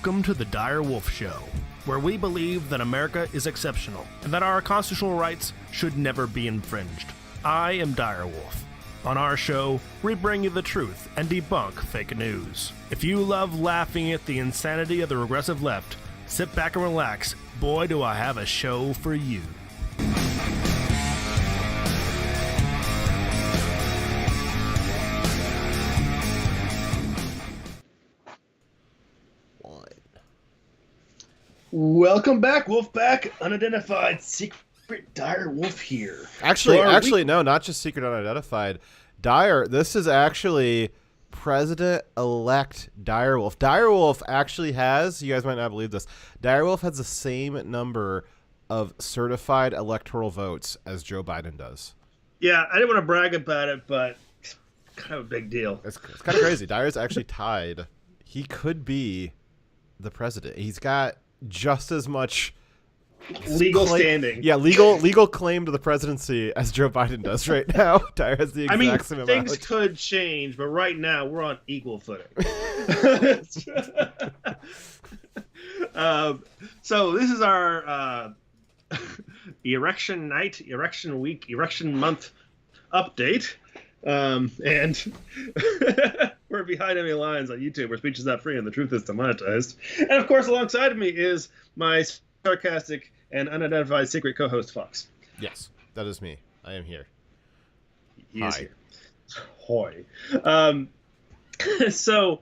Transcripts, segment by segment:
Welcome to the Dire Wolf Show, where we believe that America is exceptional and that our constitutional rights should never be infringed. I am Dire Wolf. On our show, we bring you the truth and debunk fake news. If you love laughing at the insanity of the regressive left, sit back and relax. Boy, do I have a show for you. Welcome back, Wolfpack. Unidentified secret Dire Wolf here. Actually, no, not just secret unidentified. Dire, this is actually President-elect Dire Wolf. Dire Wolf actually has, you guys might not believe this, Dire Wolf has the same number of certified electoral votes as Joe Biden does. Yeah, I didn't want to brag about it, but it's kind of a big deal. It's kind of crazy. Dire's actually tied. He could be the president. He's got just as much legal standing. Yeah, legal claim to the presidency as Joe Biden does right now. Dire has the exact same amount. Things could change, but right now we're on equal footing. So this is our Erection night, Erection week, Erection month update. And we're behind enemy lines on YouTube where speech is not free and the truth is demonetized. And of course, alongside of me is my sarcastic and unidentified secret co-host, Fox. Yes, that is me. I am here. He is here. Hoy. So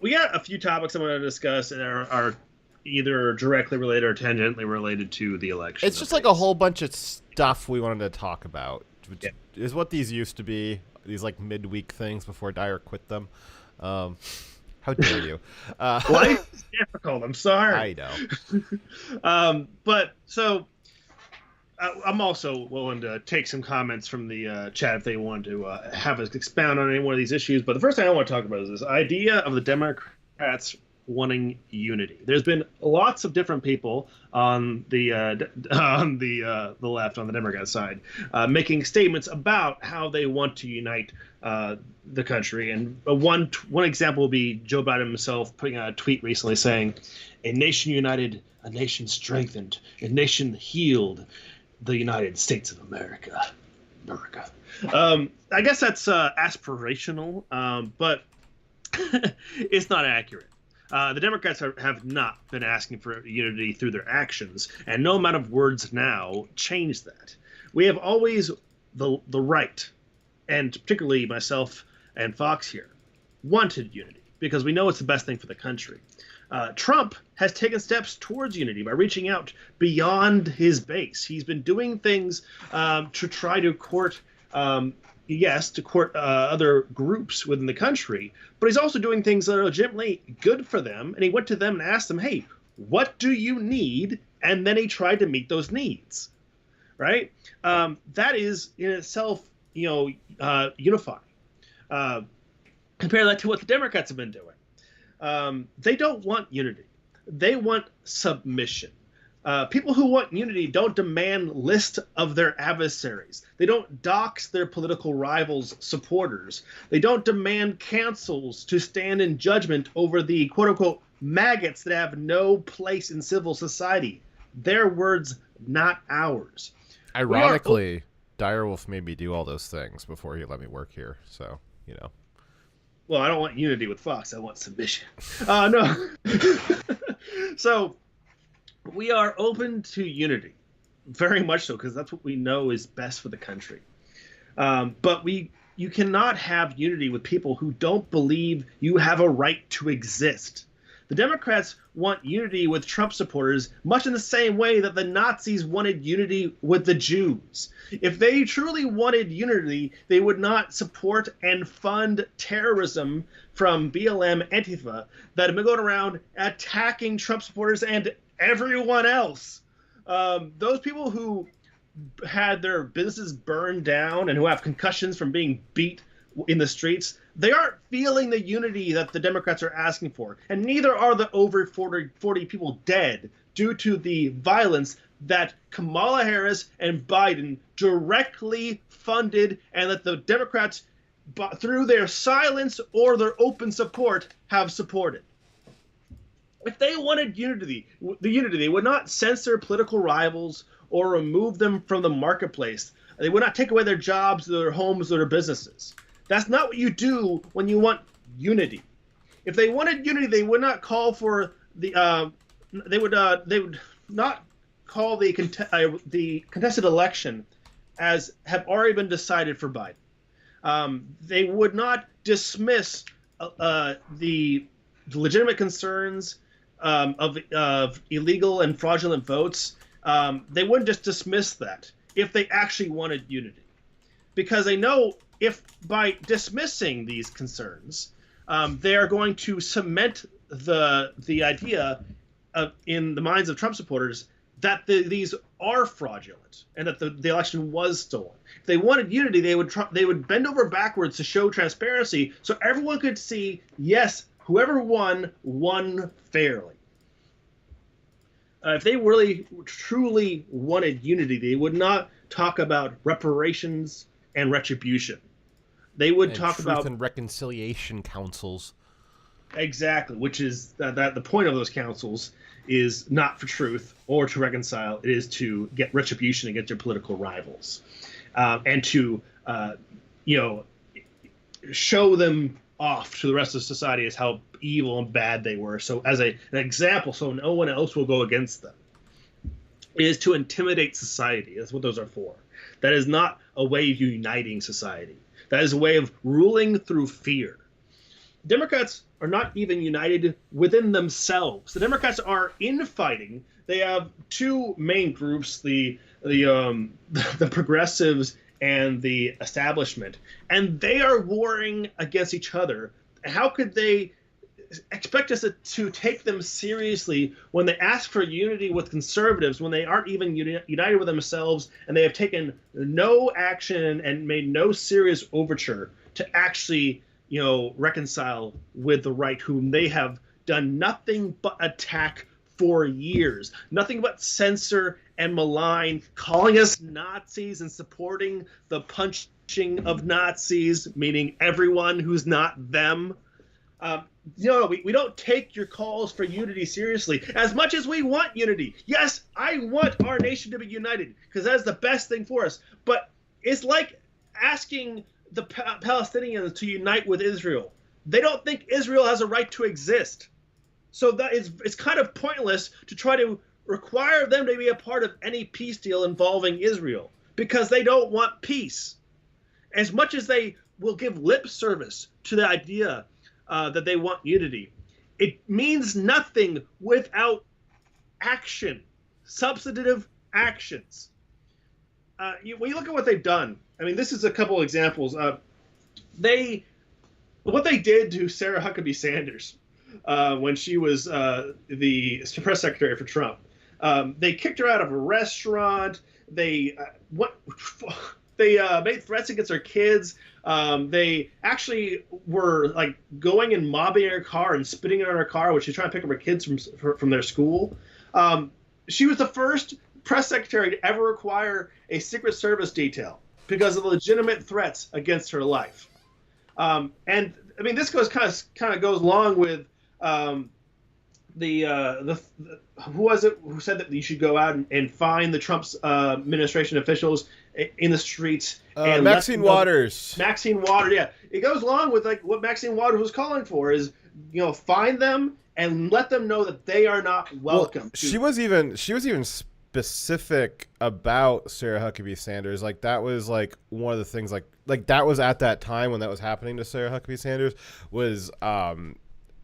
we got a few topics I want to discuss that are either directly related or tangentially related to the election. It's just like a whole bunch of stuff we wanted to talk about. Which is what these used to be, these like midweek things before Dire quit them. How dare you? Life is difficult. I'm sorry. I know. But so I'm also willing to take some comments from the chat if they want to have us expound on any one of these issues. But the first thing I want to talk about is this idea of the Democrats wanting unity. There's been lots of different people on the left, on the Democrat side, making statements about how they want to unite the country. And one example will be Joe Biden himself putting out a tweet recently saying, "A nation united, a nation strengthened, a nation healed, the United States of America." I guess that's aspirational, but it's not accurate. The Democrats have not been asking for unity through their actions, and no amount of words now change that. We have always the right, and particularly myself and Fox here, wanted unity because we know it's the best thing for the country. Trump has taken steps towards unity by reaching out beyond his base. He's been doing things to try to court other groups within the country, but he's also doing things that are legitimately good for them. And he went to them and asked them, "Hey, what do you need?" And then he tried to meet those needs, right? That is in itself, unifying. Compare that to what the Democrats have been doing. They don't want unity. They want submission. People who want unity don't demand lists of their adversaries. They don't dox their political rivals' supporters. They don't demand cancels to stand in judgment over the quote-unquote maggots that have no place in civil society. Their words, not ours. Ironically, Dire Wolf made me do all those things before he let me work here, so, Well, I don't want unity with Fox. I want submission. No. So we are open to unity, very much so, because that's what we know is best for the country. But you cannot have unity with people who don't believe you have a right to exist. The Democrats want unity with Trump supporters much in the same way that the Nazis wanted unity with the Jews. If they truly wanted unity, they would not support and fund terrorism from BLM Antifa that have been going around attacking Trump supporters and everyone else. Those people who had their businesses burned down and who have concussions from being beat in the streets, they aren't feeling the unity that the Democrats are asking for. And neither are the over 40 people dead due to the violence that Kamala Harris and Biden directly funded and that the Democrats, through their silence or their open support, have supported. If they wanted unity, they would not censor political rivals or remove them from the marketplace. They would not take away their jobs, their homes, or their businesses. That's not what you do when you want unity. If they wanted unity, they would not call for the. They would not call the contested election as have already been decided for Biden. They would not dismiss the legitimate concerns of illegal and fraudulent votes. They wouldn't just dismiss that if they actually wanted unity, because they know if by dismissing these concerns, they are going to cement the idea in the minds of Trump supporters that these are fraudulent and that the election was stolen. If they wanted unity, they would bend over backwards to show transparency so everyone could see, yes, whoever won fairly. If they really truly wanted unity, they would not talk about reparations and retribution. They would talk about truth and reconciliation councils. Exactly, which is that the point of those councils is not for truth or to reconcile. It is to get retribution against your political rivals, and to show them off to the rest of society as how evil and bad they were. So as an example, so no one else will go against them. It is to intimidate society. That's what those are for. That is not a way of uniting society. That is a way of ruling through fear. Democrats are not even united within themselves. The Democrats are infighting. They have two main groups: the progressives and the establishment, and they are warring against each other. How could they expect us to take them seriously when they ask for unity with conservatives, when they aren't even united with themselves, and they have taken no action and made no serious overture to actually reconcile with the right, whom they have done nothing but attack for years, nothing but censor and malign, calling us Nazis and supporting the punching of Nazis, meaning everyone who's not them. We don't take your calls for unity seriously as much as we want unity. Yes, I want our nation to be united because that's the best thing for us. But it's like asking the Palestinians to unite with Israel. They don't think Israel has a right to exist. So it's kind of pointless to try to require them to be a part of any peace deal involving Israel because they don't want peace. As much as they will give lip service to the idea that they want unity, it means nothing without action, substantive actions. When you look at what they've done, I mean, this is a couple examples. What they did to Sarah Huckabee Sanders when she was the press secretary for Trump. They kicked her out of a restaurant. They made threats against her kids. They actually were like going and mobbing her car and spitting on her car when she was trying to pick up her kids from their school. She was the first press secretary to ever require a Secret Service detail because of the legitimate threats against her life. And I mean, this goes kind of goes along with who was it who said that you should go out and find the Trump's administration officials in the streets? And Maxine Waters. Maxine Waters, yeah. It goes along with like what Maxine Waters was calling for is, find them and let them know that they are not welcome. Well, she was even specific about Sarah Huckabee Sanders. Like that was like one of the things like that was at that time when that was happening to Sarah Huckabee Sanders was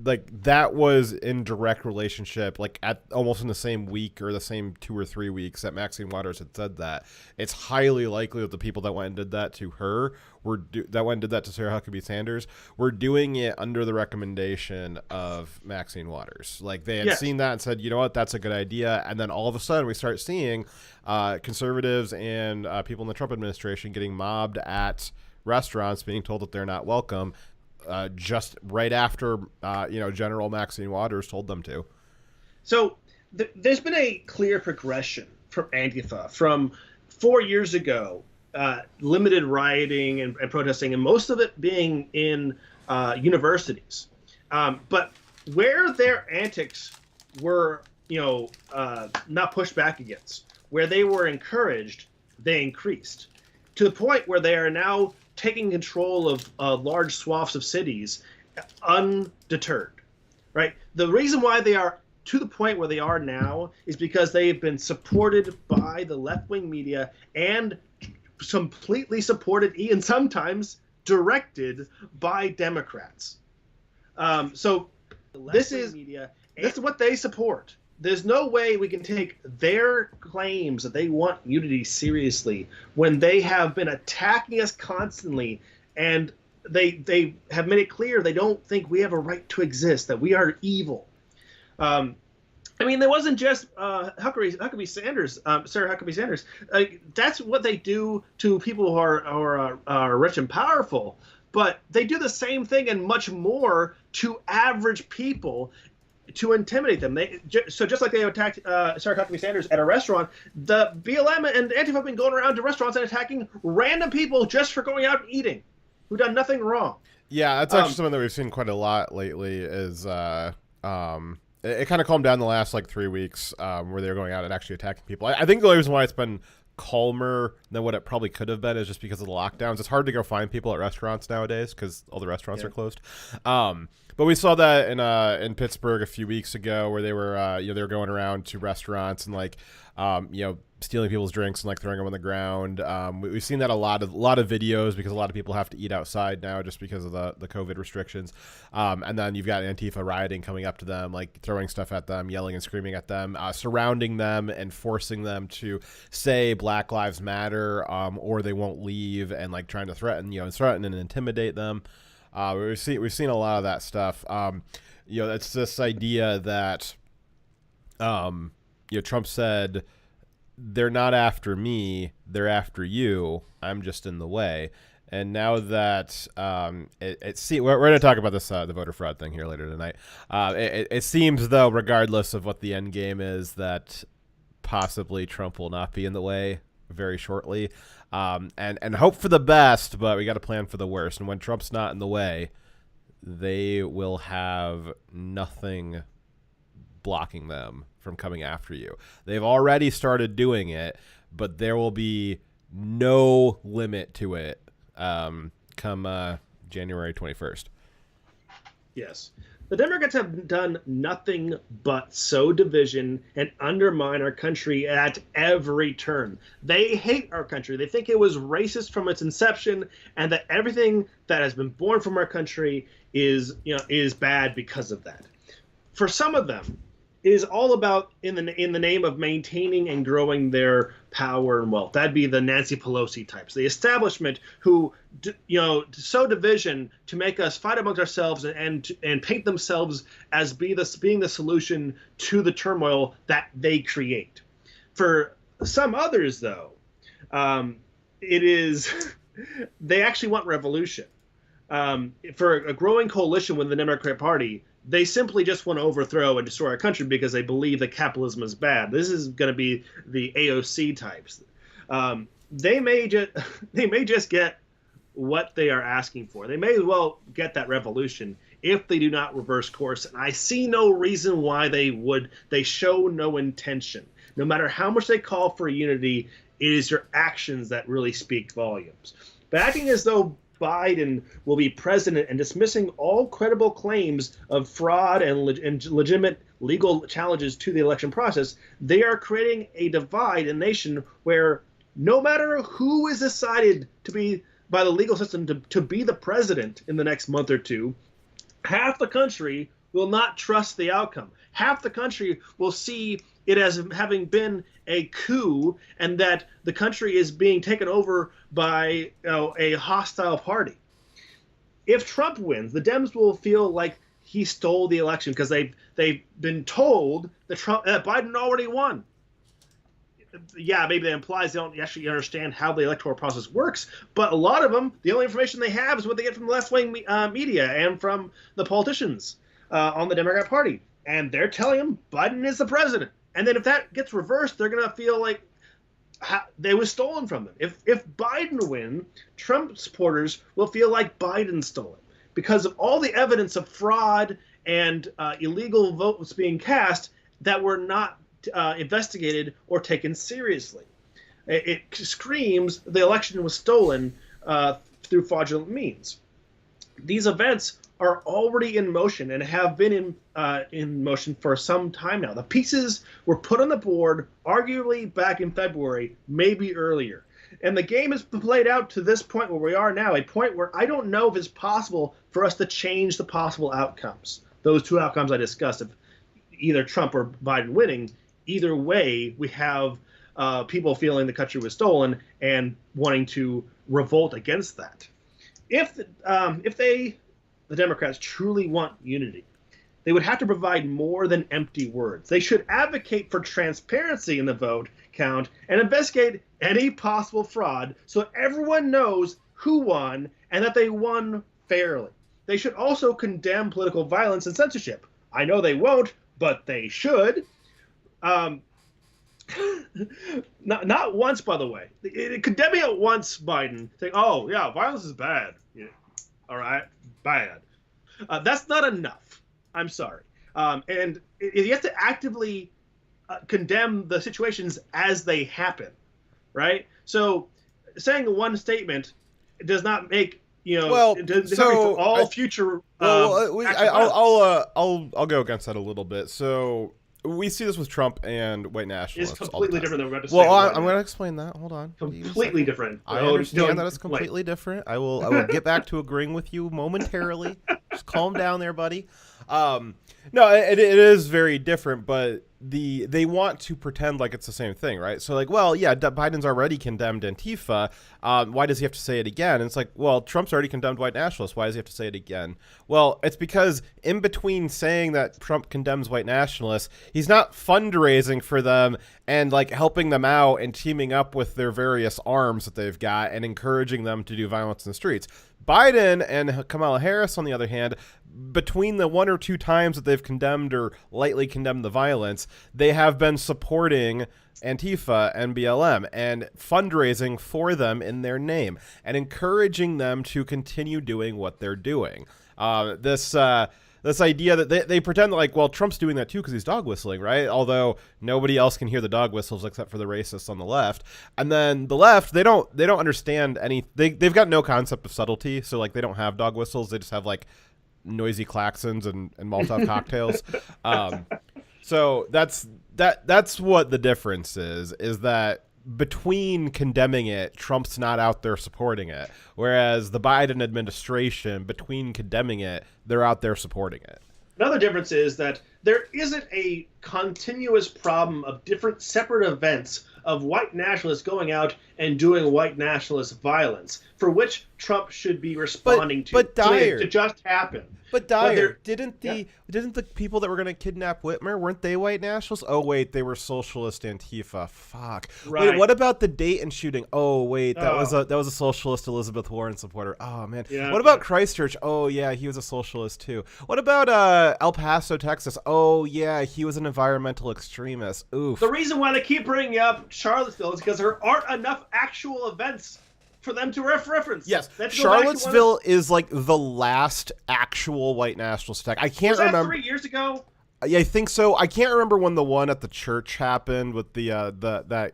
like that was in direct relationship, like at almost in the same week or the same 2 or 3 weeks that Maxine Waters had said that. It's highly likely that the people that went and did that to her that went and did that to Sarah Huckabee Sanders were doing it under the recommendation of Maxine Waters. Like they had seen that and said, you know what, that's a good idea. And then all of a sudden we start seeing conservatives and people in the Trump administration getting mobbed at restaurants, being told that they're not welcome. Just right after, General Maxine Waters told them to. So there's been a clear progression from Antifa from 4 years ago, limited rioting and protesting, and most of it being in universities. But where their antics were, not pushed back against. Where they were encouraged, they increased to the point where they are now taking control of large swaths of cities undeterred. Right? The reason why they are to the point where they are now is because they've been supported by the left-wing media and completely supported and sometimes directed by Democrats. So this is what they support. There's no way we can take their claims that they want unity seriously when they have been attacking us constantly, and they have made it clear they don't think we have a right to exist, that we are evil. There wasn't just Huckabee Sanders, Sarah Huckabee Sanders. That's what they do to people who are rich and powerful. But they do the same thing and much more to average people to intimidate them. So just like they attacked Sarah Huckabee Sanders at a restaurant, the BLM and Antifa have been going around to restaurants and attacking random people just for going out and eating, who've done nothing wrong. Yeah, that's actually something that we've seen quite a lot lately. Is it kind of calmed down the last 3 weeks where they were going out and actually attacking people. I think the reason why it's been calmer than what it probably could have been is just because of the lockdowns. It's hard to go find people at restaurants nowadays because all the restaurants are closed. But we saw that in Pittsburgh a few weeks ago where they were they were going around to restaurants and stealing people's drinks and throwing them on the ground. We've seen that a lot of videos because a lot of people have to eat outside now just because of the COVID restrictions. And then you've got Antifa rioting coming up to them, throwing stuff at them, yelling and screaming at them, surrounding them and forcing them to say Black Lives Matter, or they won't leave, and trying to threaten and intimidate them. We've seen a lot of that stuff. It's this idea that Trump said, they're not after me, they're after you. I'm just in the way. And now that we're going to talk about this the voter fraud thing here later tonight. It seems, though, regardless of what the end game is, that possibly Trump will not be in the way very shortly. And hope for the best, but we got to plan for the worst. And when Trump's not in the way, they will have nothing blocking them from coming after you. They've already started doing it, but there will be no limit to it come January 21st. Yes. The Democrats have done nothing but sow division and undermine our country at every turn. They hate our country. They think it was racist from its inception, and that everything that has been born from our country is bad because of that. For some of them, it is all about in the name of maintaining and growing their power and wealth. That'd be the Nancy Pelosi types, the establishment who sow division to make us fight amongst ourselves and paint themselves as being the solution to the turmoil that they create. For some others, though, it is they actually want revolution. For a growing coalition with the Democrat Party, they simply just want to overthrow and destroy our country because they believe that capitalism is bad. This is going to be the AOC types. They may just get what they are asking for. They may as well get that revolution if they do not reverse course. And I see no reason why they would. They show no intention. No matter how much they call for unity, it is your actions that really speak volumes. But acting as though Biden will be president and dismissing all credible claims of fraud and legitimate legal challenges to the election process, they are creating a divide in the nation where no matter who is decided to be by the legal system to be the president in the next month or two, half the country will not trust the outcome. Half the country will see it as having been a coup and that the country is being taken over by a hostile party. If Trump wins, the Dems will feel like he stole the election because they've been told that Biden already won. Yeah, maybe that implies they don't actually understand how the electoral process works, but a lot of them, the only information they have is what they get from the left-wing media and from the politicians on the Democrat Party. And they're telling them Biden is the president. And then if that gets reversed, they're going to feel like they was stolen from them. If Biden wins, Trump supporters will feel like Biden stole it because of all the evidence of fraud and illegal votes being cast that were not investigated or taken seriously. It screams the election was stolen through fraudulent means. These events are already in motion and have been in motion for some time now. The pieces were put on the board, arguably back in February, maybe earlier. And the game has played out to this point where we are now, a point where I don't know if it's possible for us to change the possible outcomes. Those two outcomes I discussed, of either Trump or Biden winning, either way, we have people feeling the country was stolen and wanting to revolt against that. If the Democrats truly want unity, they would have to provide more than empty words. They should advocate for transparency in the vote count and investigate any possible fraud so everyone knows who won and that they won fairly. They should also condemn political violence and censorship. I know they won't, but they should. Not once, by the way. Condemning it once, Biden, saying, "Oh yeah, violence is bad." Yeah. All right, bad. That's not enough. I'm sorry. And you have to actively condemn the situations as they happen, right? So saying one statement does not make Well, does so not make for all future. I'll go against that a little bit. So we see this with Trump and white nationalists. It's completely different than what Well, I'm going to explain that. Hold on. Completely different. I understand that it's completely different. I will get back to agreeing with you momentarily. Just calm down there, buddy. No, it is very different, but they want to pretend like it's the same thing, right? So like, well, yeah, Biden's already condemned Antifa. Why does he have to say it again? And it's like, well, Trump's already condemned white nationalists. Why does he have to say it again? Well, it's because in between saying that Trump condemns white nationalists, he's not fundraising for them and like helping them out and teaming up with their various arms that they've got and encouraging them to do violence in the streets. Biden and Kamala Harris, on the other hand, between the one or two times that they've condemned or lightly condemned the violence, they have been supporting Antifa and BLM and fundraising for them in their name and encouraging them to continue doing what they're doing. This idea that they pretend like, well, Trump's doing that too because he's dog whistling, right? Although nobody else can hear the dog whistles except for the racists on the left. And then the left, they don't understand they've got no concept of subtlety. So like they don't have dog whistles. They just have like noisy klaxons and Molotov cocktails. So that's what the difference is that between condemning it, Trump's not out there supporting it. Whereas the Biden administration, between condemning it, they're out there supporting it. Another difference is that there isn't a continuous problem of different separate events of white nationalists going out and doing white nationalist violence, for which Trump should be responding to just happen. But Dyer, didn't the people that were going to kidnap Whitmer, weren't they white nationalists? Oh wait, they were socialist Antifa. Fuck. Right. Wait, what about the Dayton shooting? Oh wait, that was a socialist Elizabeth Warren supporter. Oh man. Yeah, what about Christchurch? Oh yeah, he was a socialist too. What about El Paso, Texas? Oh yeah, he was an environmental extremist. Oof. The reason why they keep bringing up Charlottesville is because there aren't enough actual events for them to reference. Yes, Charlottesville is like the last actual white nationalist attack. I can't remember. Was that 3 years ago? Yeah, I think so. I can't remember when the one at the church happened with that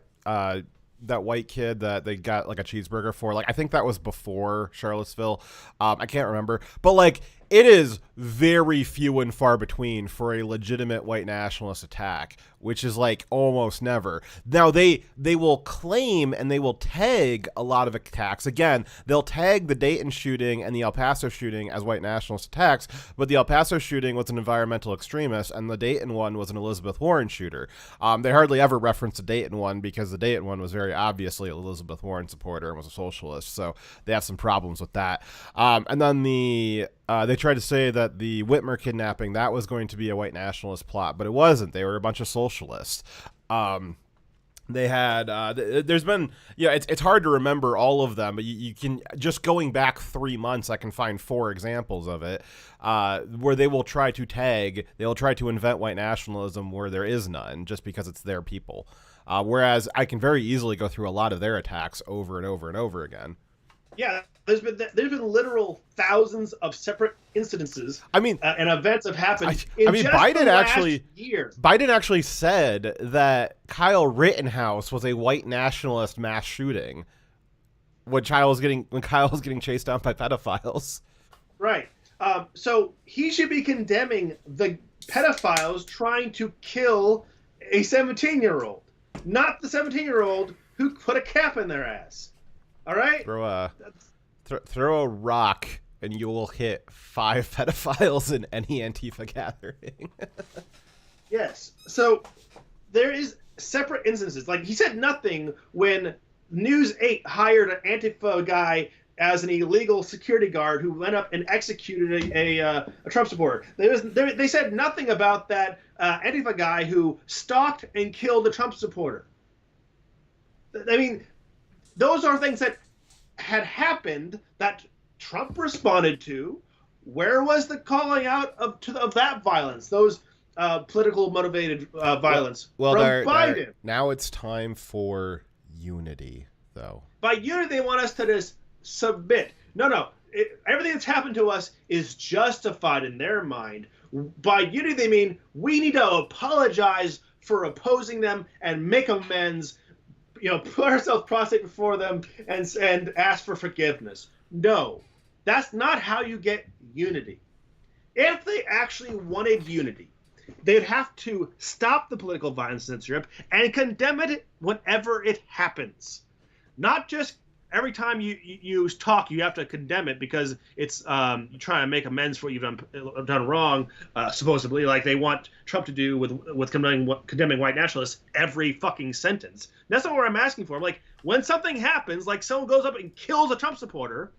white kid that they got like a cheeseburger for. Like I think that was before Charlottesville. I can't remember, but like it is very few and far between for a legitimate white nationalist attack, which is like almost never. Now they will claim and they will tag a lot of attacks. Again, they'll tag the Dayton shooting and the El Paso shooting as white nationalist attacks, but the El Paso shooting was an environmental extremist and the Dayton one was an Elizabeth Warren shooter. They hardly ever reference the Dayton one because the Dayton one was very obviously an Elizabeth Warren supporter and was a socialist, so they have some problems with that. And then they tried to say that the Whitmer kidnapping, that was going to be a white nationalist plot, but it wasn't. They were a bunch of socialists. They had, there's been, it's hard to remember all of them, but you can, just going back 3 months, I can find 4 examples of it, where they will try to invent white nationalism where there is none, just because it's their people. Whereas I can very easily go through a lot of their attacks over and over and over again. Yeah, there's been literal thousands of separate incidences. I mean, and events have happened. I mean, just Biden the last actually year. Biden actually said that Kyle Rittenhouse was a white nationalist mass shooting when Kyle was getting chased down by pedophiles. Right. So he should be condemning the pedophiles trying to kill a 17-year-old, not the 17-year-old who put a cap in their ass. All right? Throw a rock and you will hit 5 pedophiles in any Antifa gathering. Yes. So there is separate instances. Like, he said nothing when News 8 hired an Antifa guy as an illegal security guard who went up and executed a Trump supporter. They said nothing about that Antifa guy who stalked and killed a Trump supporter. I mean, those are things that had happened that Trump responded to. Where was the calling out of that violence? Those political motivated violence from Biden. Now it's time for unity, though. By unity, they want us to just submit. No. Everything that's happened to us is justified in their mind. By unity, they mean we need to apologize for opposing them and make amends. Put ourselves prostrate before them and ask for forgiveness. No, that's not how you get unity. If they actually wanted unity, they'd have to stop the political violence in Europe and condemn it whenever it happens. Not just every time you talk, you have to condemn it because it's you're trying to make amends for what you've done wrong, supposedly, like they want Trump to do with condemning white nationalists every fucking sentence. That's not what I'm asking for. I'm like, when something happens, like someone goes up and kills a Trump supporter,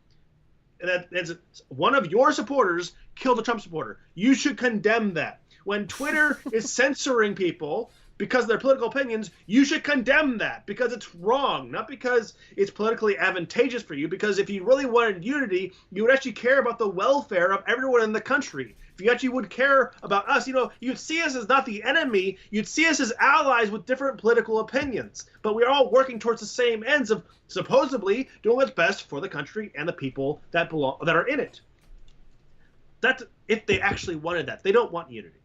and that's one of your supporters killed a Trump supporter, you should condemn that. When Twitter is censoring people because of their political opinions, you should condemn that because it's wrong, not because it's politically advantageous for you. Because if you really wanted unity, you would actually care about the welfare of everyone in the country. If you actually would care about us, you'd see us as not the enemy. You'd see us as allies with different political opinions. But we're all working towards the same ends of supposedly doing what's best for the country and the people that are in it. That's if they actually wanted that. They don't want unity.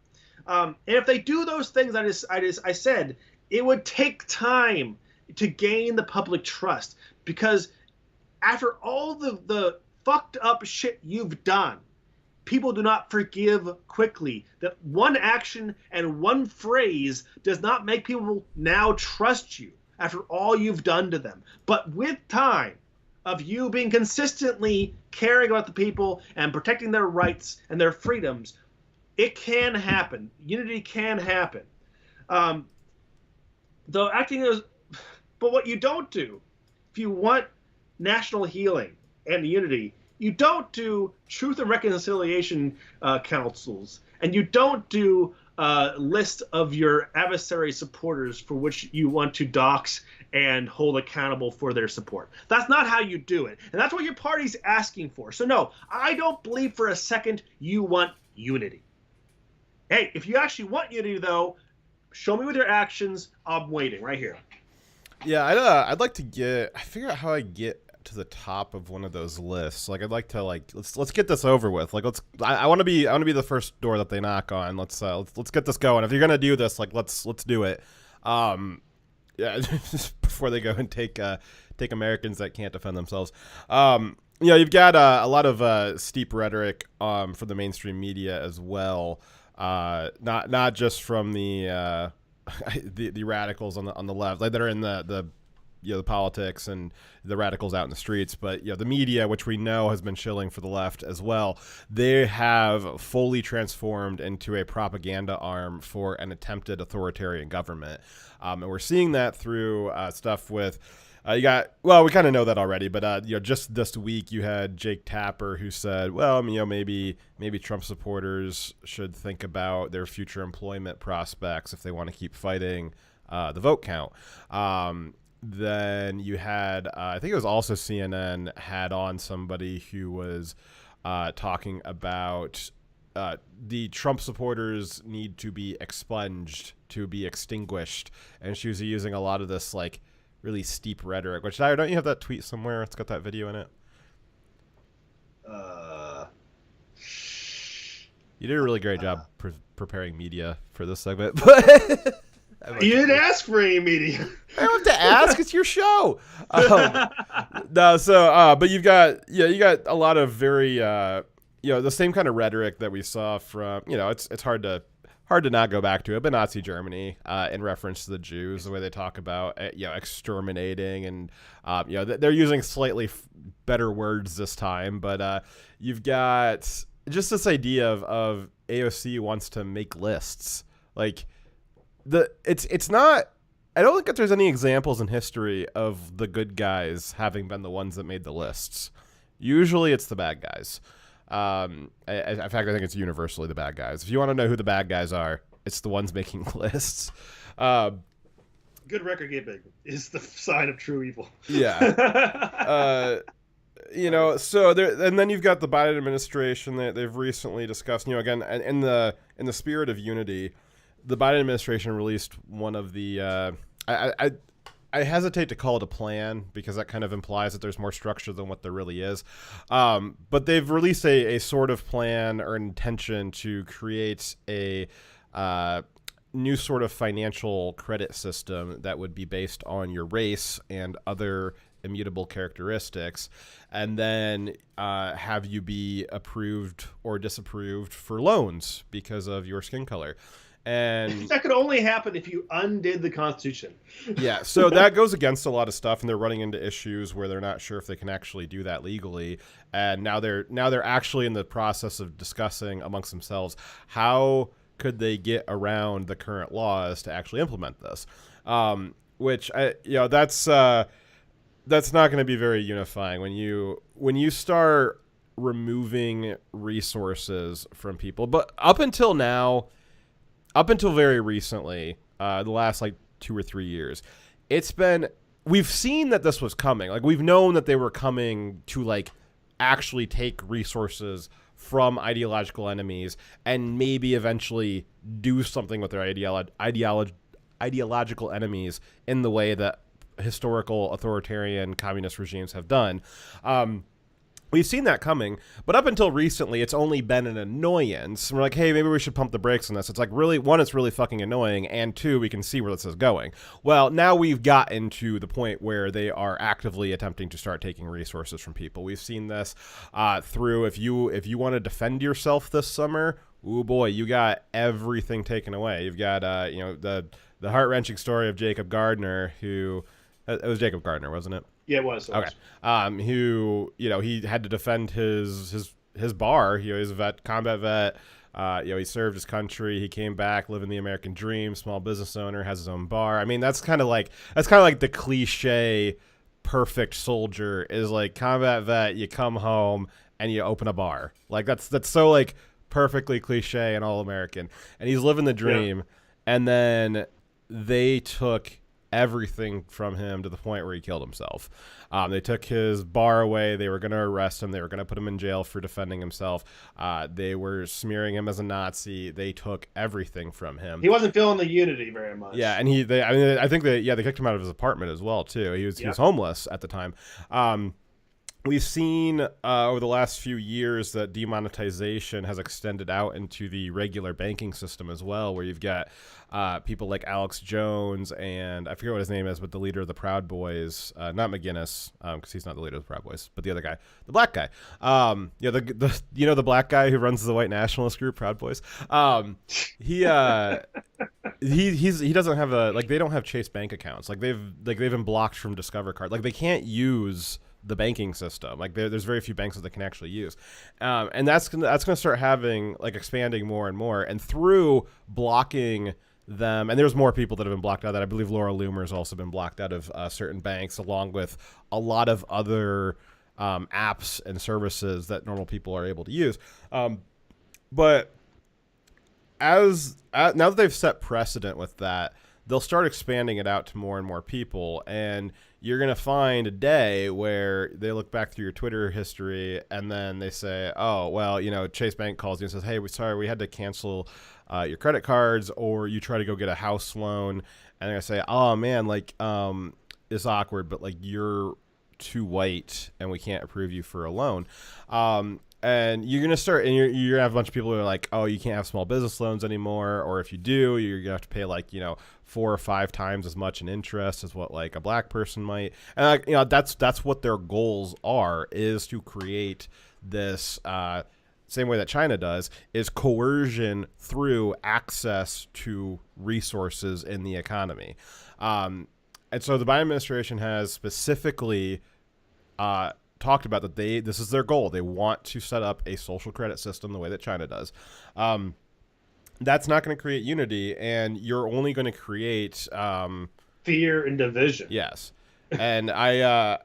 And if they do those things I said, it would take time to gain the public trust. Because after all the fucked up shit you've done, people do not forgive quickly. That one action and one phrase does not make people now trust you after all you've done to them. But with time of you being consistently caring about the people and protecting their rights and their freedoms, it can happen. Unity can happen. But what you don't do, if you want national healing and unity, you don't do truth and reconciliation councils, and you don't do a list of your adversary supporters for which you want to dox and hold accountable for their support. That's not how you do it. And that's what your party's asking for. So no, I don't believe for a second you want unity. Hey, if you actually want unity, though, show me with your actions. I'm waiting right here. Yeah, I'd like to figure out how I get to the top of one of those lists. Like, I'd like to let's get this over with. Like, I want to be the first door that they knock on. Let's get this going. If you're gonna do this, like, let's do it. Yeah, before they go and take Americans that can't defend themselves. You've got a lot of steep rhetoric from the mainstream media as well. Not just from the radicals on the left, like that are in the politics and the radicals out in the streets, but the media, which we know has been shilling for the left as well. They have fully transformed into a propaganda arm for an attempted authoritarian government, and we're seeing that through stuff with. We kind of know that already, but just this week you had Jake Tapper who said, well, maybe Trump supporters should think about their future employment prospects if they want to keep fighting the vote count. Then you had, I think it was also CNN had on somebody who was talking about the Trump supporters need to be expunged, to be extinguished, and she was using a lot of this like really steep rhetoric, which don't you have that tweet somewhere? It's got that video in it. You did a really great job preparing media for this segment, but you didn't ask for any media. I don't have to ask. It's your show. No, so but you got a lot of very the same kind of rhetoric that we saw from it's hard to not go back to it, but Nazi Germany in reference to the Jews, the way they talk about exterminating, and they're using slightly better words this time, but you've got just this idea of AOC wants to make lists. Like it's not. I don't think that there's any examples in history of the good guys having been the ones that made the lists. Usually, it's the bad guys. In fact, I think it's universally the bad guys. If you want to know who the bad guys are, it's the ones making lists. Good record keeping is the sign of true evil. Yeah. So there, and then you've got the Biden administration that they've recently discussed. Again, in the spirit of unity, the Biden administration released one of the. I hesitate to call it a plan because that kind of implies that there's more structure than what there really is. But they've released a sort of plan or intention to create a new sort of financial credit system that would be based on your race and other immutable characteristics, and then have you be approved or disapproved for loans because of your skin color. And that could only happen if you undid the Constitution. Yeah, so that goes against a lot of stuff, and they're running into issues where they're not sure if they can actually do that legally. And now they're actually in the process of discussing amongst themselves how could they get around the current laws to actually implement this. Which that's not going to be very unifying when you start removing resources from people. But up until very recently, the last 2 or 3 years, we've seen that this was coming. Like, we've known that they were coming to actually take resources from ideological enemies and maybe eventually do something with their ideological enemies in the way that historical authoritarian communist regimes have done. We've seen that coming, but up until recently, it's only been an annoyance. We're like, hey, maybe we should pump the brakes on this. It's really, one, it's really fucking annoying, and two, we can see where this is going. Well, now we've gotten to the point where they are actively attempting to start taking resources from people. We've seen this through, if you want to defend yourself this summer, ooh boy, you got everything taken away. You've got the heart-wrenching story of Jacob Gardner, who it was Jacob Gardner, wasn't it? Yeah, it was. Okay. Who, he had to defend his bar. He's a combat vet. He served his country. He came back, living the American dream, small business owner, has his own bar. I mean, that's kind of like the cliche perfect soldier is combat vet, you come home and you open a bar. That's so perfectly cliche and all American. And he's living the dream. Yeah. And then they took everything from him to the point where he killed himself. They took his bar away. They were going to arrest him. They were going to put him in jail for defending himself. They were smearing him as a Nazi. They took everything from him. He wasn't feeling the unity very much. Yeah, and I think they kicked him out of his apartment as well too. He was homeless at the time. We've seen over the last few years that demonetization has extended out into the regular banking system as well, where you've got people like Alex Jones and I forget what his name is, but the leader of the Proud Boys, not McGinnis, because he's not the leader of the Proud Boys, but the other guy, the black guy, the black guy who runs the white nationalist group, Proud Boys. He doesn't have they don't have Chase bank accounts. They've been blocked from Discover Card. They can't use the banking system. There's very few banks that they can actually use, and that's gonna start having expanding more and more, and through blocking them. And there's more people that have been blocked out of that. I believe Laura Loomer has also been blocked out of certain banks, along with a lot of other apps and services that normal people are able to use. But now that they've set precedent with that, they'll start expanding it out to more and more people, and you're going to find a day where they look back through your Twitter history and then they say, oh, well, Chase Bank calls you and says, hey, we had to cancel your credit cards, or you try to go get a house loan, and they're going to say, oh, man, it's awkward, but your too white and we can't approve you for a loan. And you're going to start, and you're going to have a bunch of people who are like, oh, you can't have small business loans anymore. Or if you do, you're going to have to pay 4 or 5 times as much in interest as what a black person might. And that's what their goals are, is to create this, same way that China does, is coercion through access to resources in the economy. And so the Biden administration has specifically talked about that this is their goal. They want to set up a social credit system the way that China does. That's not going to create unity, and you're only going to create fear and division. Yes. And I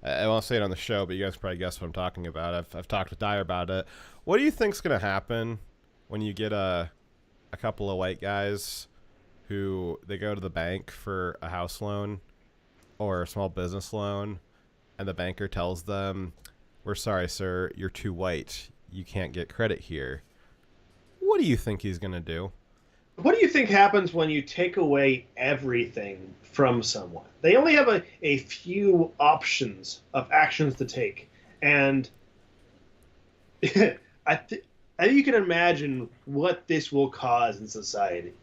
won't say it on the show, but you guys probably guess what I'm talking about. I've talked with Dyer about it. What do you think's going to happen when you get a couple of white guys who they go to the bank for a house loan or a small business loan, and the banker tells them, "We're sorry, sir, you're too white. You can't get credit here." What do you think he's going to do? What do you think happens when you take away everything from someone? They only have a few options of actions to take. And I think you can imagine what this will cause in society.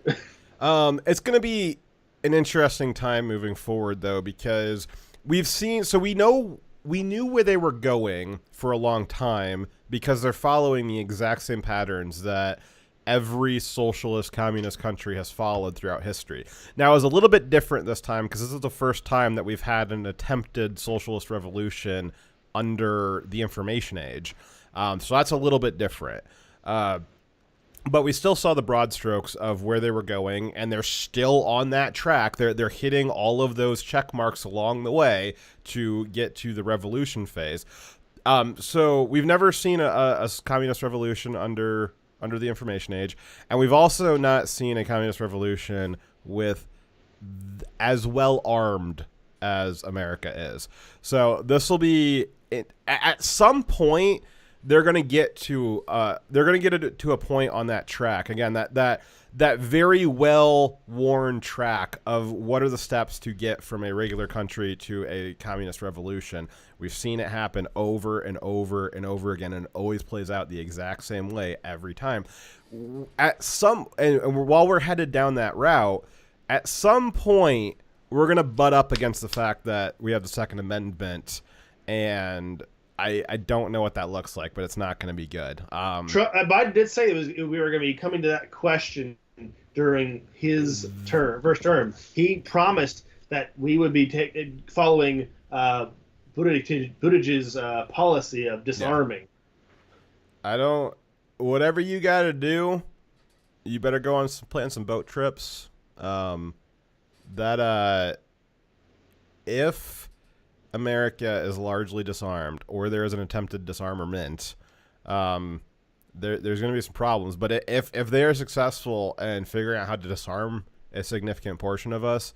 It's going to be an interesting time moving forward, though, because we knew where they were going for a long time because they're following the exact same patterns that every socialist communist country has followed throughout history. Now, it was a little bit different this time because this is the first time that we've had an attempted socialist revolution under the information age. So that's a little bit different. But we still saw the broad strokes of where they were going, and they're still on that track. They're hitting all of those check marks along the way to get to the revolution phase. So we've never seen a communist revolution under the information age, and we've also not seen a communist revolution with as well armed as America is. So this will be at some point. They're going to get to a point on that track again. That very well worn track of what are the steps to get from a regular country to a communist revolution. We've seen it happen over and over and over again, and it always plays out the exact same way every time. And while we're headed down that route, at some point we're going to butt up against the fact that we have the Second Amendment, and I don't know what that looks like, but it's not going to be good. Biden did say we were going to be coming to that question during his first term. He promised that we would be following Buttigieg's policy of disarming. Yeah. Whatever you got to do, you better go on plan some boat trips. If America is largely disarmed, or there is an attempted disarmament, there's going to be some problems. But if they are successful in figuring out how to disarm a significant portion of us,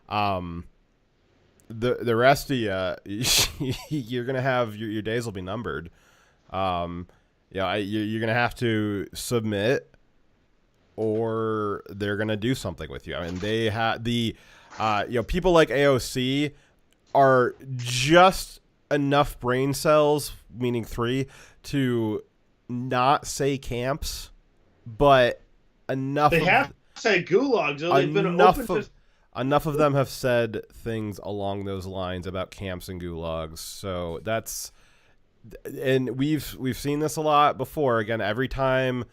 the rest of you're going to have your days will be numbered. You're going to have to submit, or they're going to do something with you. I mean, they have people like AOC are just enough brain cells, meaning 3, to not say camps, but enough. They have to say gulags. They've been open enough of them have said things along those lines about camps and gulags. So that's, and we've seen this a lot before. Again, every time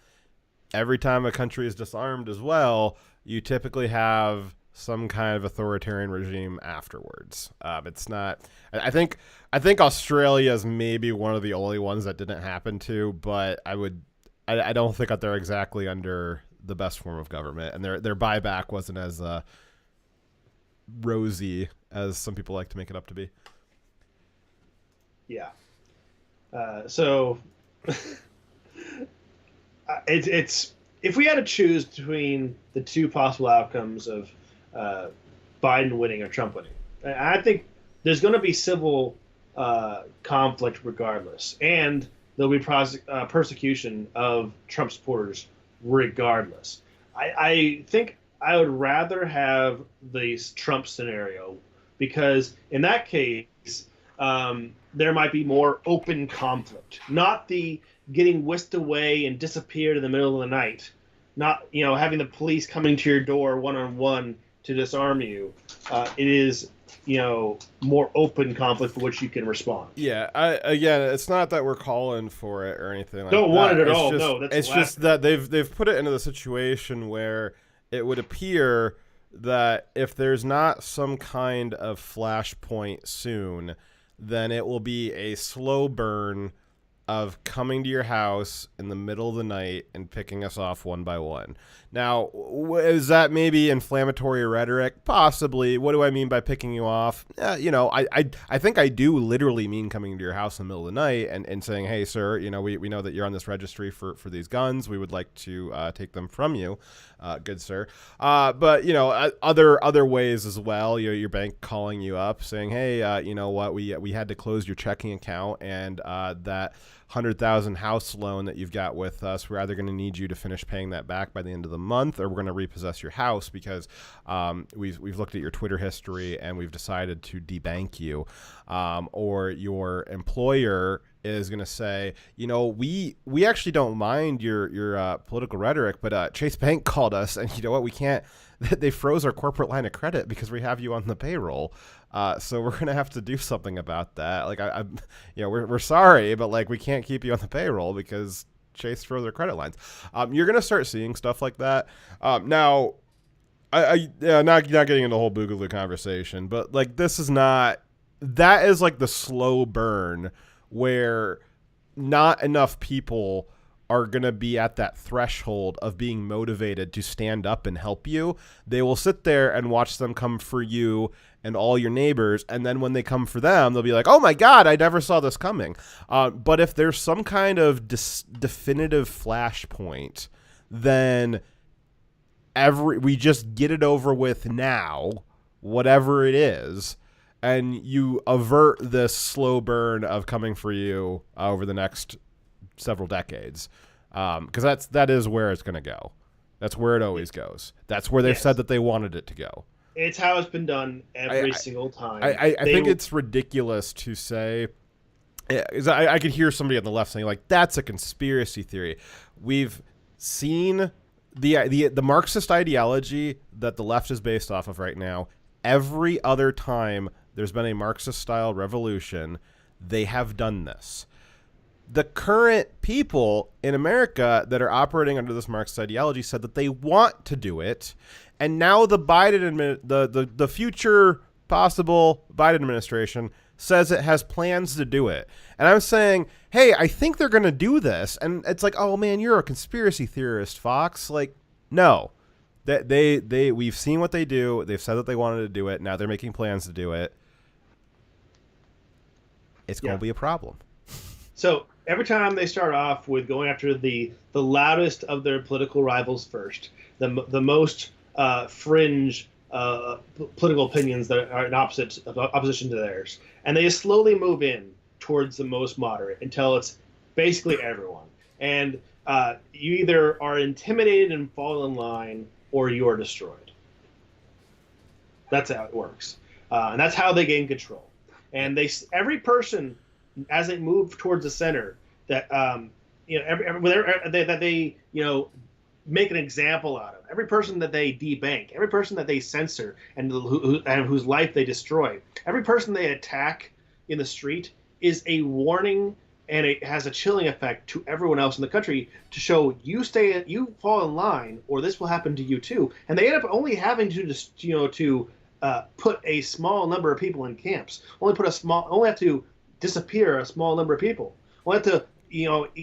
a country is disarmed as well, you typically have some kind of authoritarian regime afterwards. It's not. I think Australia is maybe one of the only ones that didn't happen to, but I don't think that they're exactly under the best form of government, and their buyback wasn't as rosy as some people like to make it up to be. Yeah. So it's if we had to choose between the two possible outcomes of Biden winning or Trump winning, I think there's going to be civil conflict regardless, and there'll be persecution of Trump supporters regardless. I think I would rather have the Trump scenario because in that case, there might be more open conflict, not the getting whisked away and disappeared in the middle of the night, not having the police coming to your door one-on-one to disarm you. It is more open conflict for which you can respond. Yeah, again, it's not that we're calling for it or anything like that. Don't want it at It's all. just, No, that's it's just that they've put it into the situation where it would appear that if there's not some kind of flashpoint soon, then it will be a slow burn of coming to your house in the middle of the night and picking us off one by one. Now, is that maybe inflammatory rhetoric? Possibly. What do I mean by picking you off? I think I do literally mean coming to your house in the middle of the night and saying, hey, sir, we know that you're on this registry for these guns. We would like to take them from you, good sir. But, other ways as well. Your bank calling you up saying, hey, you know what, we had to close your checking account, and that 100,000 house loan that you've got with us, we're either going to need you to finish paying that back by the end of the month, or we're going to repossess your house because we've looked at your Twitter history and we've decided to debank you. Or your employer is going to say, we actually don't mind your political rhetoric, but Chase Bank called us, and you know what, we can't. They froze our corporate line of credit because we have you on the payroll. So we're going to have to do something about that. Like, we're sorry, but like, we can't keep you on the payroll because Chase froze their credit lines. You're going to start seeing stuff like that. Now, not getting into the whole Boogaloo conversation, but like, that is like the slow burn where not enough people are going to be at that threshold of being motivated to stand up and help you. They will sit there and watch them come for you and all your neighbors, and then when they come for them, they'll be like, oh my God, I never saw this coming. But if there's some kind of definitive flashpoint, then we just get it over with now, whatever it is, and you avert this slow burn of coming for you over the next several decades, because that is where it's going to go. That's where it always goes. That's where they've said that they wanted it to go. It's how it's been done every single time. I think it's ridiculous to say. I could hear somebody on the left saying, like, that's a conspiracy theory. We've seen the Marxist ideology that the left is based off of right now. Every other time there's been a Marxist-style revolution, they have done this. The current people in America that are operating under this Marxist ideology said that they want to do it, and now the the future possible Biden administration says it has plans to do it. And I'm saying, hey, I think they're going to do this, and it's like, oh man, you're a conspiracy theorist, Fox. Like, no, we've seen what they do. They've said that they wanted to do it. Now they're making plans to do it. It's going to be a problem. So every time they start off with going after the loudest of their political rivals first, the most fringe political opinions that are in opposition to theirs, and they slowly move in towards the most moderate until it's basically everyone. And you either are intimidated and fall in line, or you are destroyed. That's how it works, and that's how they gain control. And every person, as they move towards the center, that they make an example out of, every person that they debank, every person that they censor, and whose life they destroy, every person they attack in the street is a warning, and it has a chilling effect to everyone else in the country to show you fall in line, or this will happen to you too. And they end up only having to put a small number of people in camps. Only have to disappear a small number of people. Only have to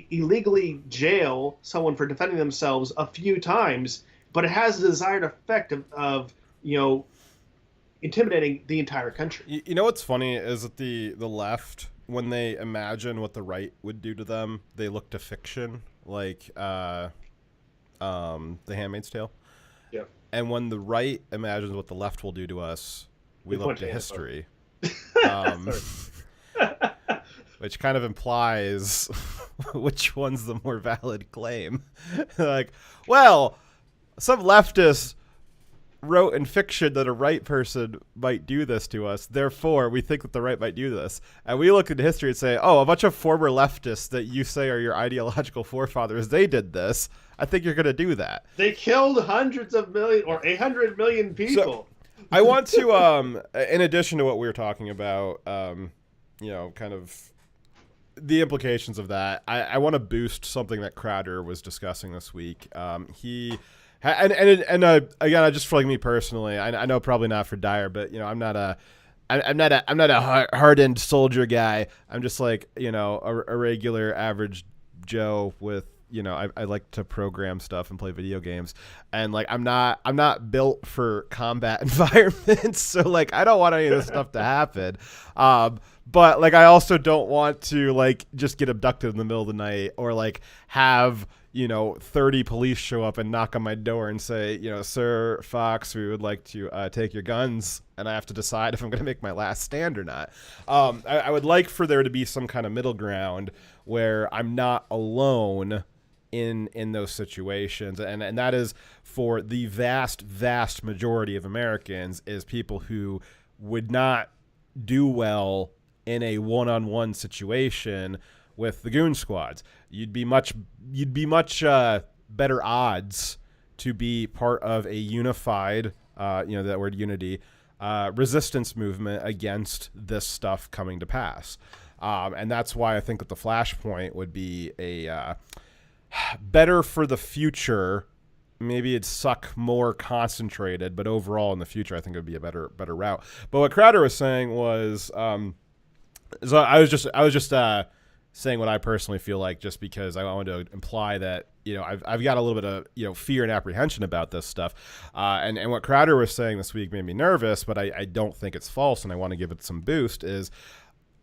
illegally jail someone for defending themselves a few times, but it has the desired effect of intimidating the entire country. You know what's funny is that the left, when they imagine what the right would do to them, they look to fiction, like The Handmaid's Tale. Yeah. And when the right imagines what the left will do to us, we look to history. Which kind of implies which one's the more valid claim. Like, well, some leftists wrote in fiction that a right person might do this to us. Therefore, we think that the right might do this. And we look into history and say, oh, a bunch of former leftists that you say are your ideological forefathers, they did this. I think you're going to do that. They killed hundreds of million or 100 million people. So, I want to, in addition to what we were talking about, kind of the implications of that, I want to boost something that Crowder was discussing this week. Again, just for like me personally, I know probably not for Dyer, but I'm not a hardened soldier guy. I'm just like a regular average Joe with I like to program stuff and play video games, and like I'm not built for combat environments, so like I don't want any of this stuff to happen. But like I also don't want to like just get abducted in the middle of the night or like have 30 police show up and knock on my door and say, Sir Fox, we would like to take your guns, and I have to decide if I'm going to make my last stand or not. I would like for there to be some kind of middle ground where I'm not alone in those situations, and that is for the vast majority of Americans is people who would not do well in a one-on-one situation with the goon squads. You'd be much better odds to be part of a unified, that word unity, resistance movement against this stuff coming to pass. And that's why I think that the Flashpoint would be a better for the future. Maybe it'd suck more concentrated, but overall in the future, I think it would be a better route. But what Crowder was saying was, so I was just saying what I personally feel like, just because I wanted to imply that I've got a little bit of fear and apprehension about this stuff, and what Crowder was saying this week made me nervous, but I don't think it's false, and I want to give it some boost. Is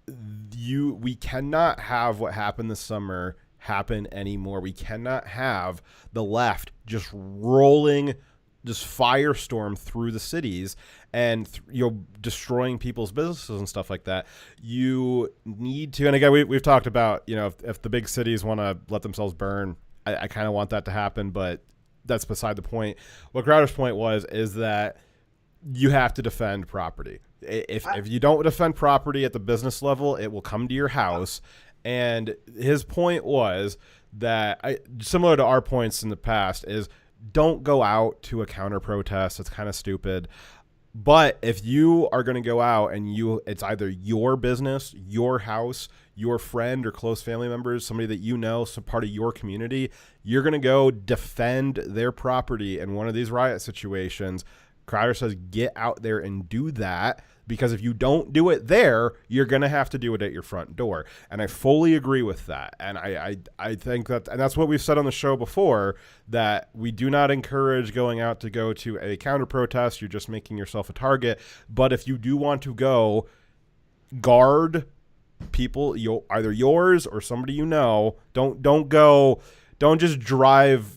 we cannot have what happened this summer happen anymore. We cannot have the left just rolling this firestorm through the cities and destroying people's businesses and stuff like that. You need to, and again, we've talked about if the big cities want to let themselves burn, I kind of want that to happen, but that's beside the point. What Crowder's point is that you have to defend property. If you don't defend property at the business level, it will come to your house. And his point was that, similar to our points in the past, is don't go out to a counter protest. It's kind of stupid. But if you are going to go out and it's either your business, your house, your friend or close family members, somebody that some part of your community, you're going to go defend their property in one of these riot situations. Crowder says get out there and do that, because if you don't do it there, you're going to have to do it at your front door. And I fully agree with that. And I think that, and that's what we've said on the show before, that we do not encourage going out to go to a counter protest. You're just making yourself a target. But if you do want to go guard people, either yours or somebody don't just drive,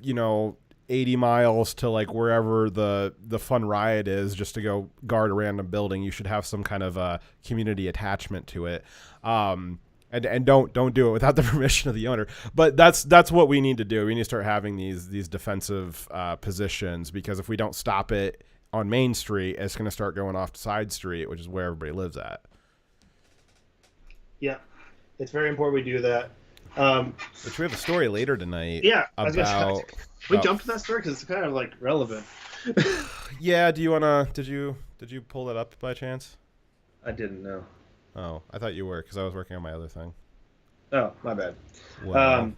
80 miles to like wherever the fun riot is just to go guard a random building. You should have some kind of a community attachment to it. And don't do it without the permission of the owner. But that's what we need to do. We need to start having these defensive positions, because if we don't stop it on Main Street, it's going to start going off to Side Street, which is where everybody lives at. Yeah, it's very important we do that. Which we have a story later tonight. Yeah, about. We jumped to that story because it's kind of like relevant. Yeah. Do you wanna? Did you pull that up by chance? I didn't know. Oh, I thought you were, because I was working on my other thing. Oh, my bad. Wow.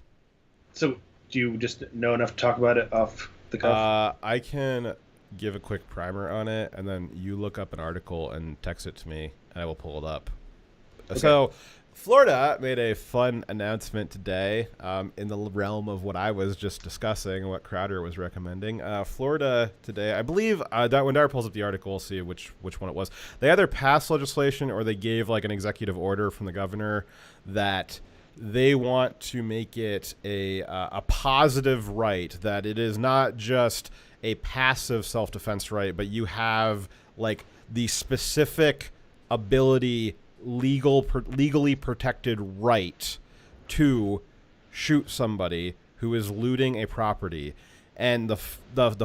So do you just know enough to talk about it off the cuff? I can give a quick primer on it, and then you look up an article and text it to me, and I will pull it up. Okay. So, Florida made a fun announcement today, in the realm of what I was just discussing and what Crowder was recommending. Florida today, I believe, that when Dara pulls up the article, we'll see which one it was. They either passed legislation or they gave like an executive order from the governor that they want to make it a positive right, that it is not just a passive self-defense right, but you have like the specific ability, legally protected right to shoot somebody who is looting a property. And the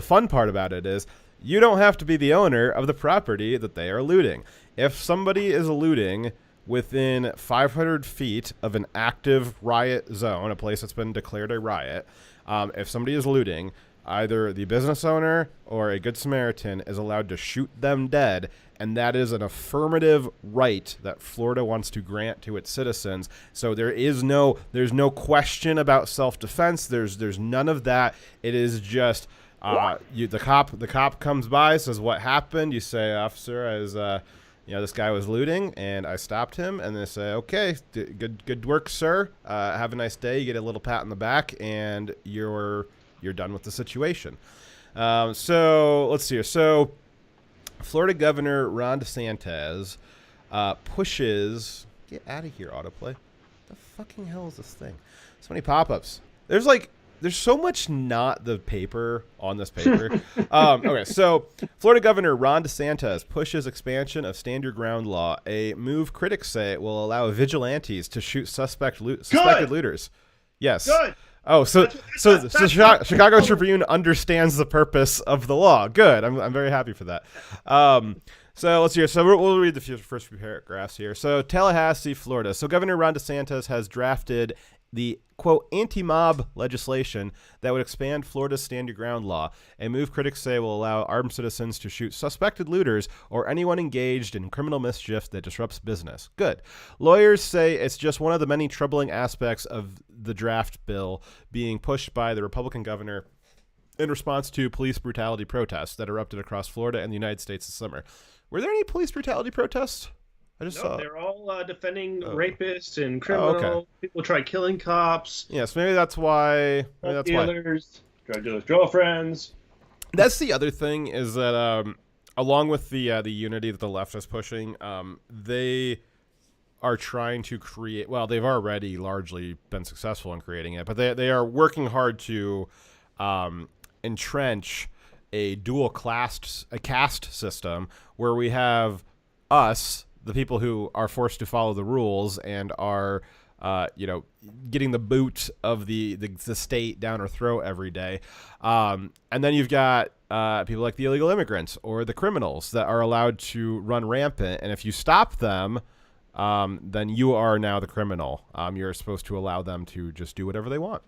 fun part about it is you don't have to be the owner of the property that they are looting. If somebody is looting within 500 feet of an active riot zone, a place that's been declared a riot, if somebody is looting, either the business owner or a Good Samaritan is allowed to shoot them dead, and that is an affirmative right that Florida wants to grant to its citizens. So there's no question about self-defense. There's none of that. It is just the cop comes by, says what happened. You say, officer, as this guy was looting, and I stopped him. And they say, okay, good work, sir. Have a nice day. You get a little pat on the back, and you're done with the situation. So let's see here. So Florida Governor Ron DeSantis pushes. Get out of here, autoplay. The fucking hell is this thing? So many pop-ups. There's so much not the paper on this paper. Okay, so Florida Governor Ron DeSantis pushes expansion of Stand Your Ground law, a move critics say will allow vigilantes to shoot suspected looters. Yes. Good. Oh, so Chicago Tribune understands the purpose of the law. Good. I'm very happy for that. So let's hear. So we'll read the first few paragraphs here. So Tallahassee, Florida. So Governor Ron DeSantis has drafted the, quote, anti-mob legislation that would expand Florida's Stand Your Ground law, a move critics say will allow armed citizens to shoot suspected looters or anyone engaged in criminal mischief that disrupts business. Good. Lawyers say it's just one of the many troubling aspects of the draft bill being pushed by the Republican governor in response to police brutality protests that erupted across Florida and the United States this summer. Were there any police brutality protests? They're all defending rapists and criminals. People try killing cops. Yes, maybe that's why. Drug dealers, girlfriends. That's the other thing is that along with the unity that the left is pushing, they are trying to create. Well, they've already largely been successful in creating it, but they are working hard to entrench a caste system where we have us, the people who are forced to follow the rules and are, getting the boot of the state down our throat every day. And then you've got people like the illegal immigrants or the criminals that are allowed to run rampant. And if you stop them, then you are now the criminal. You're supposed to allow them to just do whatever they want.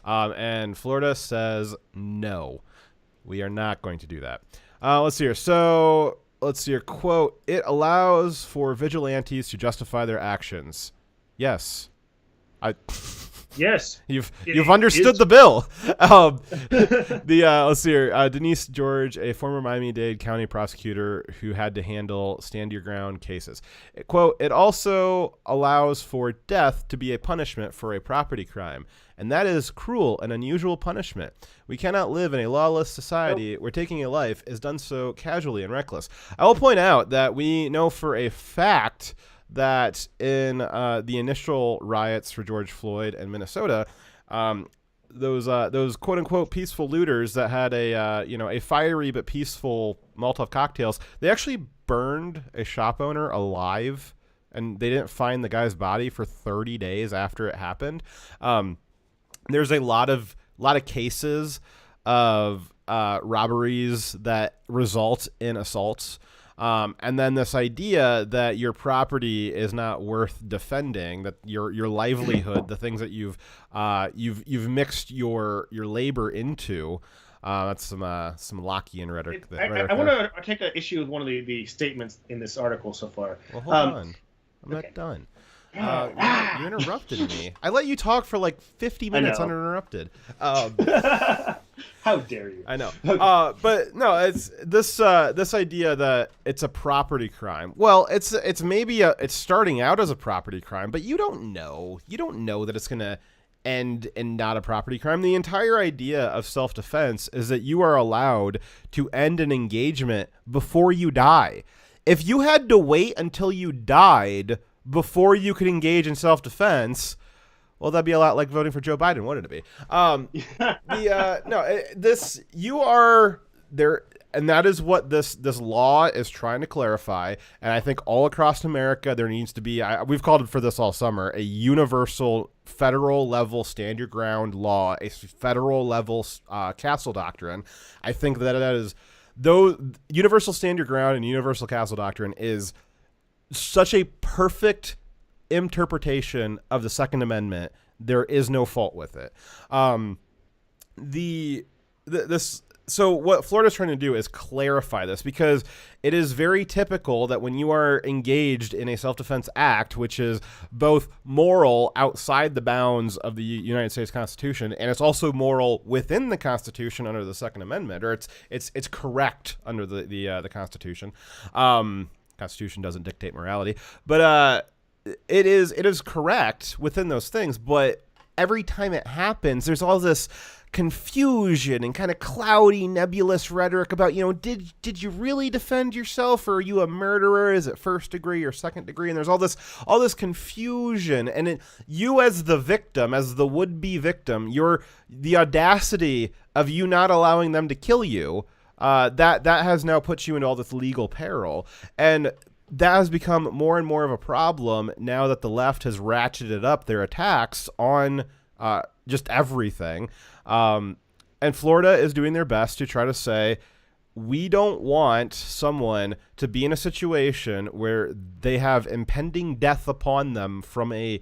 And Florida says, no, we are not going to do that. Let's see here. So let's see your quote. It allows for vigilantes to justify their actions. Yes. Yes. You've understood the bill. Let's see here. Denise George, a former Miami-Dade County prosecutor who had to handle stand your ground cases. Quote, it also allows for death to be a punishment for a property crime. And that is cruel and unusual punishment. We cannot live in a lawless society where taking a life is done so casually and reckless. I will point out that we know for a fact that in the initial riots for George Floyd in Minnesota, those quote unquote peaceful looters that had a fiery but peaceful Molotov cocktails, they actually burned a shop owner alive, and they didn't find the guy's body for 30 days after it happened. There's a lot of cases of robberies that result in assaults. And then this idea that your property is not worth defending, that your livelihood, the things that you've mixed your labor into, that's some Lockean rhetoric. I want to take an issue with one of the statements in this article so far. Well, hold on, I'm not done. You interrupted me. I let you talk for like 50 minutes uninterrupted. How dare you? I know. But no, it's this idea that it's a property crime. Well, it's starting out as a property crime, but you don't know. You don't know that it's gonna end in not a property crime. The entire idea of self-defense is that you are allowed to end an engagement before you die. If you had to wait until you died before you could engage in self-defense, well, that'd be a lot like voting for Joe Biden, wouldn't it be? You are there, and that is what this law is trying to clarify. And I think all across America, there needs to be, we've called it for this all summer, a universal federal level stand your ground law, a federal level castle doctrine. I think that though universal stand your ground and universal castle doctrine is such a perfect interpretation of the Second Amendment, there is no fault with it. So what Florida's trying to do is clarify this, because it is very typical that when you are engaged in a self-defense act, which is both moral outside the bounds of the United States Constitution, and it's also moral within the Constitution under the Second Amendment, or it's correct under the Constitution. Constitution doesn't dictate morality, but it is correct within those things. But every time it happens, there's all this confusion and kind of cloudy, nebulous rhetoric about, did you really defend yourself, or are you a murderer? Is it first degree or second degree? And there's all this confusion, and you as the victim, as the would-be victim, the audacity of you not allowing them to kill you, that has now put you into all this legal peril, and that has become more and more of a problem now that the left has ratcheted up their attacks on just everything. And Florida is doing their best to try to say, we don't want someone to be in a situation where they have impending death upon them from a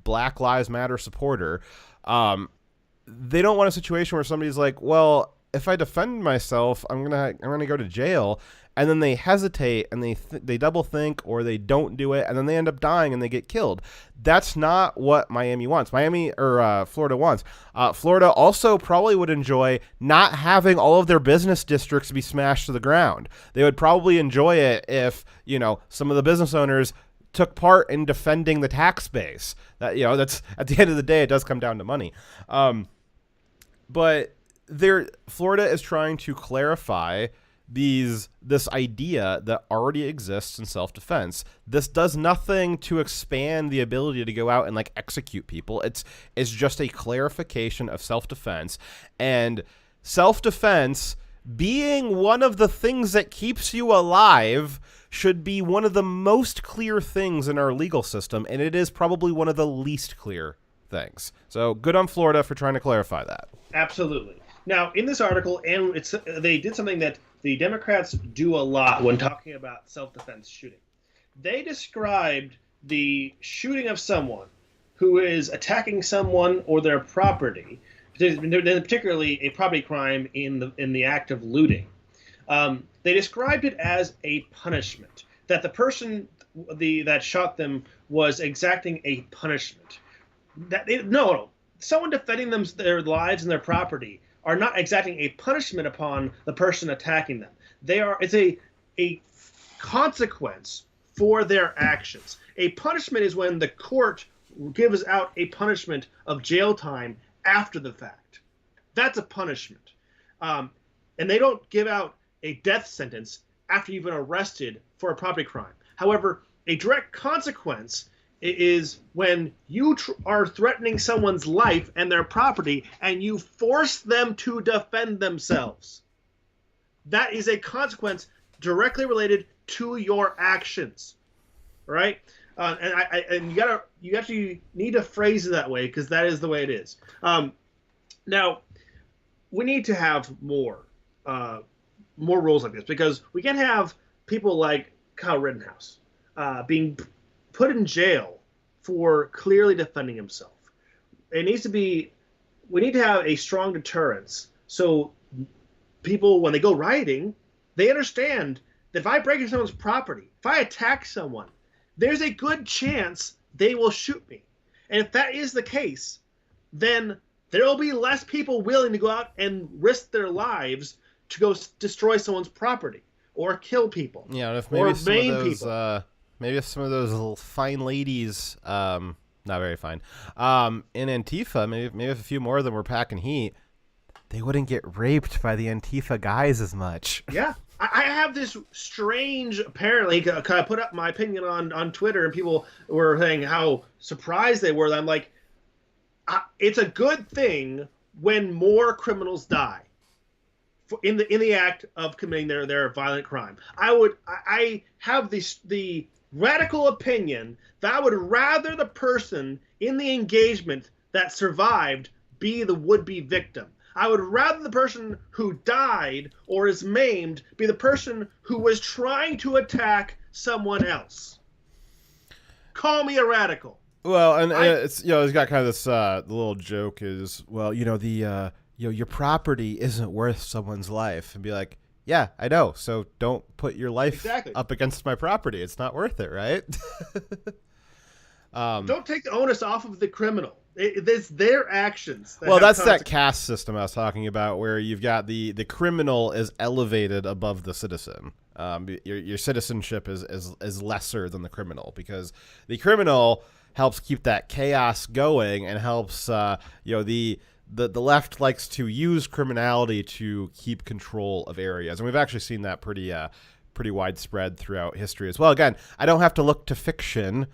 Black Lives Matter supporter. They don't want a situation where somebody's like, well, if I defend myself, I'm gonna go to jail, and then they hesitate and they double think, or they don't do it, and then they end up dying and they get killed. That's not what Miami wants. Florida wants. Florida also probably would enjoy not having all of their business districts be smashed to the ground. They would probably enjoy it if, some of the business owners took part in defending the tax base. That's at the end of the day, it does come down to money. But Florida is trying to clarify this idea that already exists in self-defense. This does nothing to expand the ability to go out and execute people. It's just a clarification of self-defense, and self-defense being one of the things that keeps you alive should be one of the most clear things in our legal system, and it is probably one of the least clear things. So good on Florida for trying to clarify that. Absolutely. Now, in this article, and they did something that the Democrats do a lot when talking about self-defense shooting. They described the shooting of someone who is attacking someone or their property, particularly a property crime in the act of looting. They described it as a punishment, that the person that shot them was exacting a punishment. No, someone defending their lives and their property are not exacting a punishment upon the person attacking them. It's a consequence for their actions. A punishment is when the court gives out a punishment of jail time after the fact. That's a punishment. And they don't give out a death sentence after you've been arrested for a property crime. However, a direct consequence is when you are threatening someone's life and their property, and you force them to defend themselves. That is a consequence directly related to your actions, right? And you actually need to phrase it that way, because that is the way it is. Now, we need to have more rules like this, because we can't have people like Kyle Rittenhouse being put in jail for clearly defending himself. We need to have a strong deterrence, so people, when they go rioting, they understand that if I break into someone's property, if I attack someone, there's a good chance they will shoot me. And if that is the case, then there will be less people willing to go out and risk their lives to go destroy someone's property or kill people. Yeah, if maybe maybe if some of those little fine ladies, not very fine, in Antifa, maybe if a few more of them were packing heat, they wouldn't get raped by the Antifa guys as much. Yeah. I have this strange, apparently, I put up my opinion on Twitter, and people were saying how surprised they were. I'm like, it's a good thing when more criminals die in the act of committing their violent crime. I have the radical opinion that I would rather the person in the engagement that survived be the would-be victim. I would rather the person who died or is maimed be the person who was trying to attack someone else. Call me a radical. Well, and it's it's got kind of this the little joke is, well, your property isn't worth someone's life, and be like, yeah, I know, so don't put your life up against my property. It's not worth it, right? Don't take the onus off of the criminal. It's their actions. Well, that's that caste system I was talking about, where you've got the criminal is elevated above the citizen. Your citizenship is lesser than the criminal, because the criminal helps keep that chaos going and helps the left likes to use criminality to keep control of areas, and we've actually seen that pretty widespread throughout history as well. Again, I don't have to look to fiction.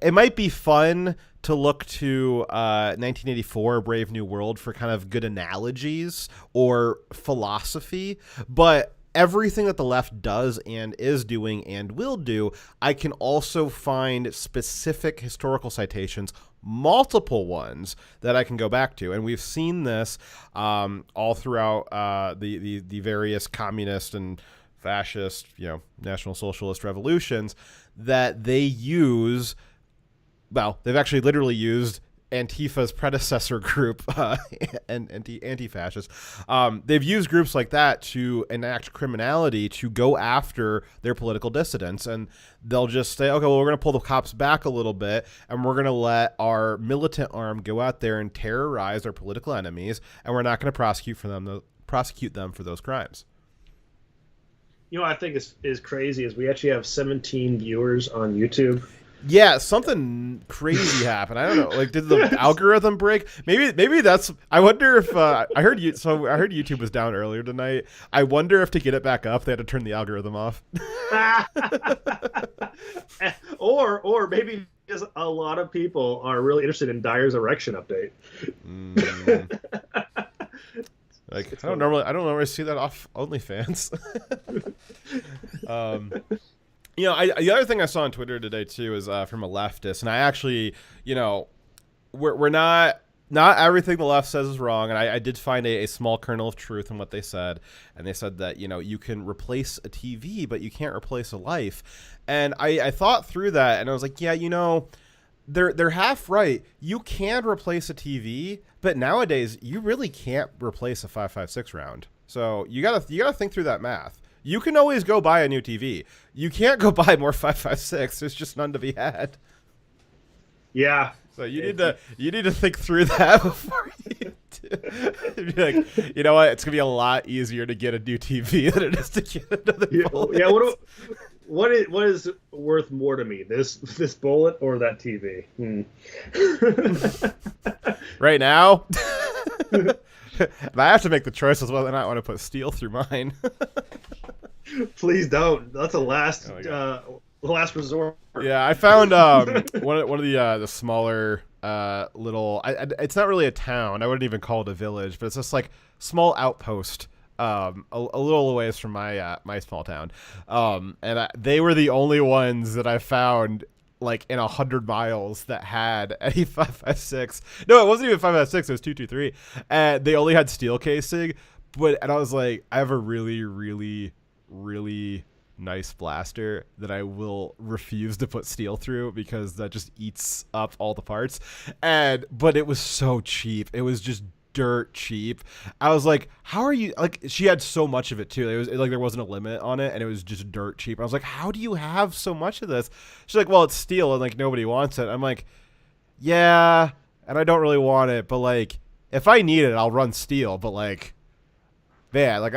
It might be fun to look to 1984, Brave New World, for kind of good analogies or philosophy, but everything that the left does and is doing and will do, I can also find specific historical citations, multiple ones, that I can go back to. And we've seen this all throughout the various communist and fascist, National Socialist revolutions, that they use, well, they've actually literally used Antifa's predecessor group and anti-fascist. They've used groups like that to enact criminality to go after their political dissidents, and they'll just say, okay, well, we're going to pull the cops back a little bit, and we're going to let our militant arm go out there and terrorize our political enemies, and we're not going to prosecute them for those crimes. What I think is crazy is we actually have 17 viewers on YouTube. Yeah, something crazy happened. I don't know. Like, did the algorithm break? Maybe that's. I wonder if I heard you. So I heard YouTube was down earlier tonight. I wonder if to get it back up, they had to turn the algorithm off. or maybe just a lot of people are really interested in Dyer's Erection update. Like, I don't normally see that off OnlyFans. The other thing I saw on Twitter today too is from a leftist, and I actually, we're not everything the left says is wrong, and I did find a small kernel of truth in what they said, and they said that you can replace a TV, but you can't replace a life, and I thought through that, and I was like, yeah, they're half right. You can replace a TV, but nowadays you really can't replace a 5.56 round. So you gotta think through that math. You can always go buy a new TV. You can't go buy more 5.56. There's just none to be had. Yeah. So you need to think through that before you do. Be like, you know what? It's gonna be a lot easier to get a new TV than it is to get another bullet. Yeah. What is worth more to me, this bullet or that TV? Right now, if I have to make the choice as well, then I want to put steel through mine. Please don't. That's a last resort. Yeah, I found one of the smaller little. It's not really a town. I wouldn't even call it a village, but it's just like small outpost. A little ways from my small town, and they were the only ones that I found like in 100 miles that had any 5.56. No, it wasn't even 5.56. It was 223, and they only had steel casing. And I was like, I have a really, really, really nice blaster that I will refuse to put steel through because that just eats up all the parts. But it was so cheap. It was just dirt cheap. I was like, how are you, like, she had so much of it too. It was like there wasn't a limit on it, and it was just dirt cheap. I was like, how do you have so much of this? She's like, well, it's steel and like nobody wants it. I'm like, yeah, and I don't really want it, but like if I need it, I'll run steel. But like, man, like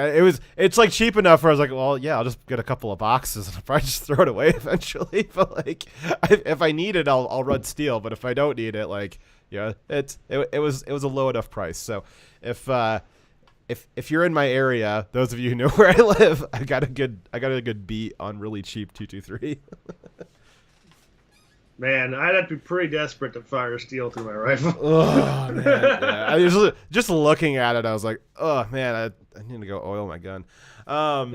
it's like cheap enough where I was like, well, yeah, I'll just get a couple of boxes and I'll probably just throw it away eventually. But like, if I need it, I'll run steel. But if I don't need it, like, yeah, it was a low enough price. So if you're in my area, those of you who know where I live, I got a good beat on really cheap 223. Man, I'd have to be pretty desperate to fire steel through my rifle. Oh man, yeah. I was just looking at it, I was like, oh man, I need to go oil my gun. All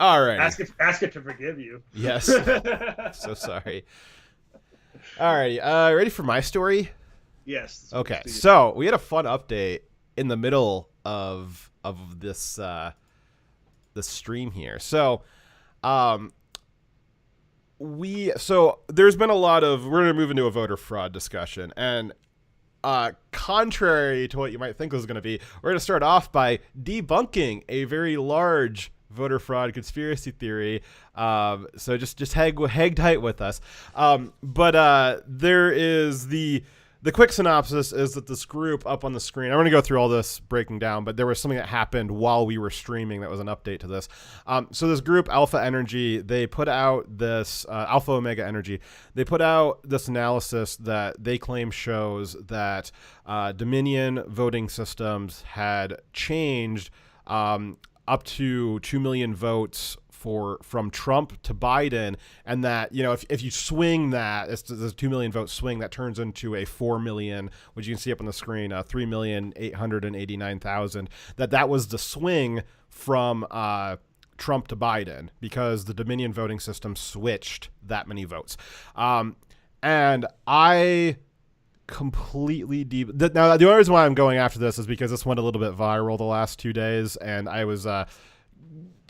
right. Ask it to forgive you. Yes. So sorry. All right. Ready for my story? Yes. Okay. So we had a fun update in the middle of this this stream here. So there's been a lot of, we're going to move into a voter fraud discussion, and contrary to what you might think was going to be, we're going to start off by debunking a very large voter fraud conspiracy theory. So just hang tight with us. But there is the quick synopsis is that this group up on the screen, I'm going to go through all this breaking down, but there was something that happened while we were streaming that was an update to this. So this group, Alpha Energy, they put out this, Alpha Omega Energy, they put out this analysis that they claim shows that Dominion voting systems had changed up to 2 million votes from Trump to Biden, and that, if you swing that, it's a 2 million vote swing that turns into a 4 million, which you can see up on the screen, 3,889,000. That was the swing from Trump to Biden because the Dominion voting system switched that many votes. And I completely now the only reason why I'm going after this is because this went a little bit viral the last 2 days, and I was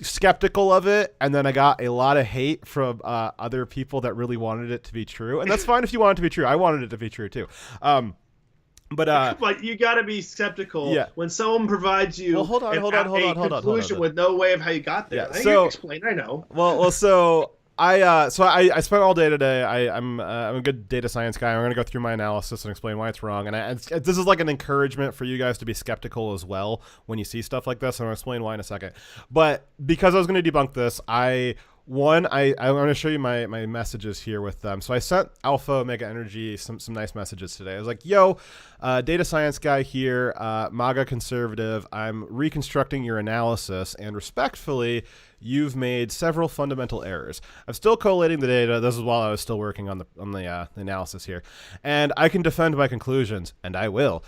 skeptical of it, and then I got a lot of hate from other people that really wanted it to be true, and that's fine if you want it to be true. I wanted it to be true too. But you got to be skeptical when someone provides you hold on, conclusion with no way of how you got there. Yeah, you explain. I know. Well, so I spent all day today. I'm a good data science guy. I'm going to go through my analysis and explain why it's wrong. And this is like an encouragement for you guys to be skeptical as well when you see stuff like this. And I'll explain why in a second. But because I was going to debunk this, I'm going to show you my messages here with them. So I sent Alpha Omega Energy some nice messages today. I was like, yo, data science guy here, MAGA conservative. I'm reconstructing your analysis, and respectfully, you've made several fundamental errors. I'm still collating the data. This is while I was still working on the analysis here, and I can defend my conclusions, and I will.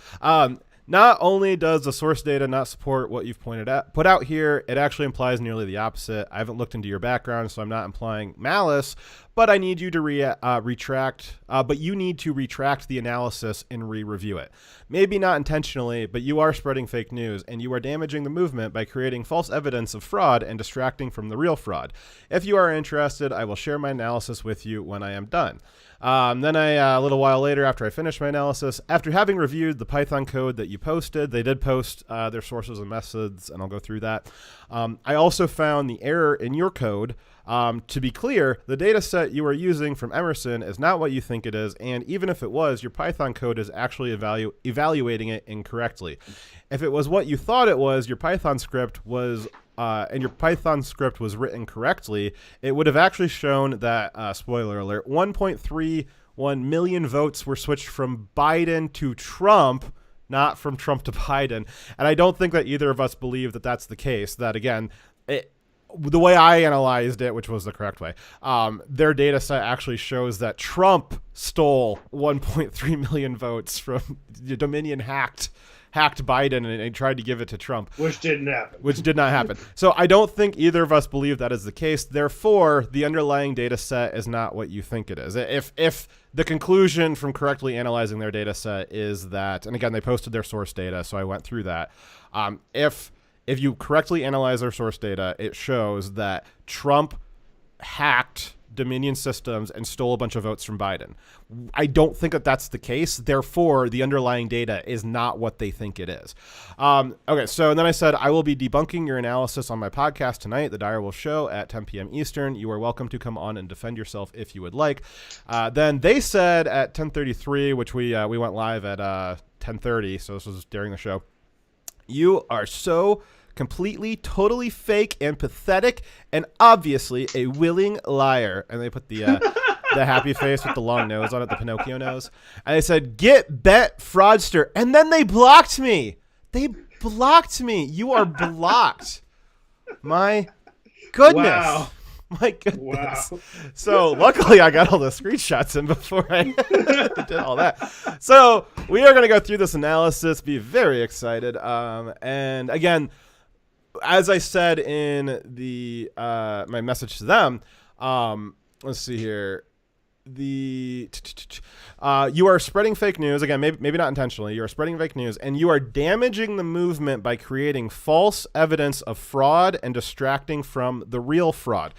Not only does the source data not support what you've put out here, it actually implies nearly the opposite. I haven't looked into your background, so I'm not implying malice, but I need you to retract the analysis and re-review it. Maybe not intentionally, but you are spreading fake news, and you are damaging the movement by creating false evidence of fraud and distracting from the real fraud. If you are interested, I will share my analysis with you when I am done. Then a little while later, after I finished my analysis, after having reviewed the Python code that you posted, they did post their sources and methods, and I'll go through that. I also found the error in your code. To be clear, the data set you are using from Emerson is not what you think it is, and even if it was, your Python code is actually evaluating it incorrectly. If it was what you thought it was, your Python script was written correctly, it would have actually shown that, spoiler alert, 1.31 million votes were switched from Biden to Trump, not from Trump to Biden. And I don't think that either of us believe that that's the case. That, again, the way I analyzed it, which was the correct way, their data set actually shows that Trump stole 1.3 million votes from the Dominion hacked Biden and tried to give it to Trump. Which didn't happen. Which did not happen. So I don't think either of us believe that is the case. Therefore, the underlying data set is not what you think it is. If the conclusion from correctly analyzing their data set is that, and again, they posted their source data, so I went through that. If you correctly analyze their source data, it shows that Trump hacked Dominion systems and stole a bunch of votes from Biden. I don't think that that's the case. Therefore, the underlying data is not what they think it is. Okay, so then I said, I will be debunking your analysis on my podcast tonight, The Direwolf Show, at 10 p.m. Eastern. You are welcome to come on and defend yourself if you would like. Then they said at 10:33, which we went live at 10:30, so this was during the show, you are so completely, totally fake and pathetic and obviously a willing liar. And they put the happy face with the long nose on it, the Pinocchio nose. And they said, get bet, fraudster. And then they blocked me. They blocked me. You are blocked. My goodness. Wow. My goodness. Wow. So luckily I got all the screenshots in before I did all that. So we are going to go through this analysis, be very excited. And again, as I said in the my message to them, let's see here. you are spreading fake news again, maybe not intentionally. You are spreading fake news, and you are damaging the movement by creating false evidence of fraud and distracting from the real fraud.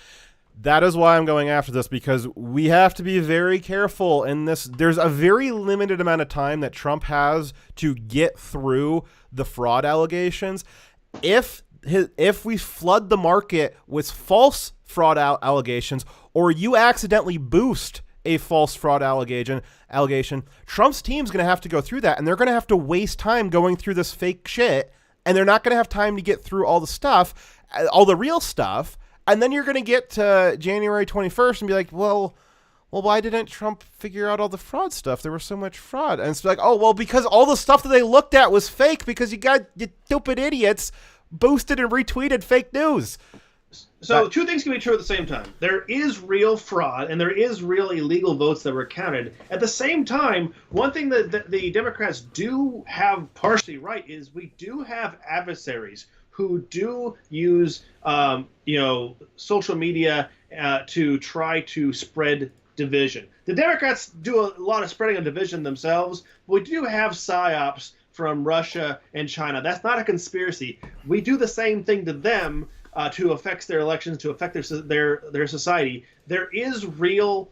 That is why I'm going after this, because we have to be very careful in this. There's a very limited amount of time that Trump has to get through the fraud allegations. If we flood the market with false fraud allegations, or you accidentally boost a false fraud allegation, Trump's team's going to have to go through that, and they're going to have to waste time going through this fake shit, and they're not going to have time to get through all the stuff, all the real stuff. And then you're going to get to January 21st and be like, well, why didn't Trump figure out all the fraud stuff? There was so much fraud. And it's like, oh, well, because all the stuff that they looked at was fake, because you stupid idiots boosted and retweeted fake news. So two things can be true at the same time. There is real fraud, and there is real illegal votes that were counted. At the same time, one thing that the Democrats do have partially right is we do have adversaries who do use, social media to try to spread division. The Democrats do a lot of spreading of division themselves, but we do have psyops from Russia and China. That's not a conspiracy. We do the same thing to them to affect their elections, to affect their society. There is real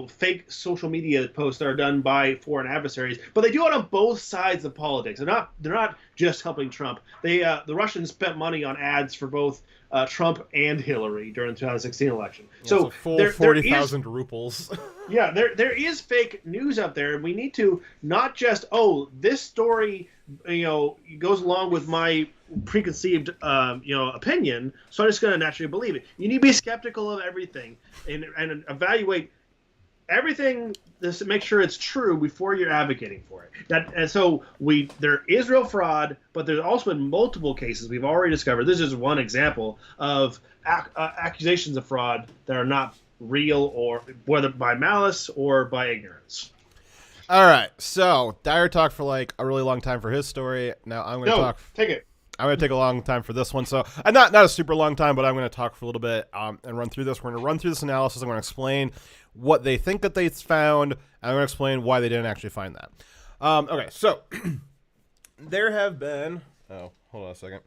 fake social media posts that are done by foreign adversaries, but they do it on both sides of politics. They're not just helping Trump. The Russians spent money on ads for both Trump and Hillary during the 2016 election. Yeah, so full 40,000 rubles. Yeah, there is fake news out there, and we need to not just this story goes along with my preconceived opinion, so I'm just going to naturally believe it. You need to be skeptical of everything and evaluate everything to make sure it's true before you're advocating for it. So there is real fraud, but there's also been multiple cases we've already discovered. This is one example of accusations of fraud that are not real, or whether by malice or by ignorance. All right, so Dyer talked for like a really long time for his story. Now I'm going to talk. Take it. I'm going to take a long time for this one. So not a super long time, but I'm going to talk for a little bit and run through this. We're going to run through this analysis. I'm going to explain what they think that they found, and I'm going to explain why they didn't actually find that. Okay, so there have been hold on a second.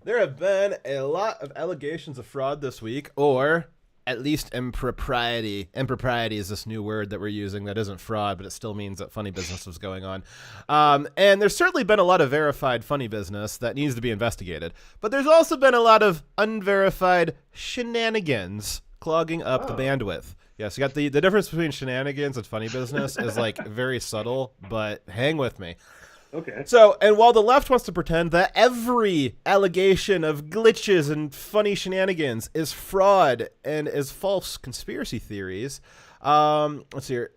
There have been a lot of allegations of fraud this week, or at least impropriety. Impropriety is this new word that we're using that isn't fraud, but it still means that funny business was going on. And there's certainly been a lot of verified funny business that needs to be investigated. But there's also been a lot of unverified shenanigans clogging up the bandwidth. Yes, you got the difference between shenanigans and funny business is like very subtle, but hang with me. Okay. So, and while the left wants to pretend that every allegation of glitches and funny shenanigans is fraud and is false conspiracy theories, let's see here,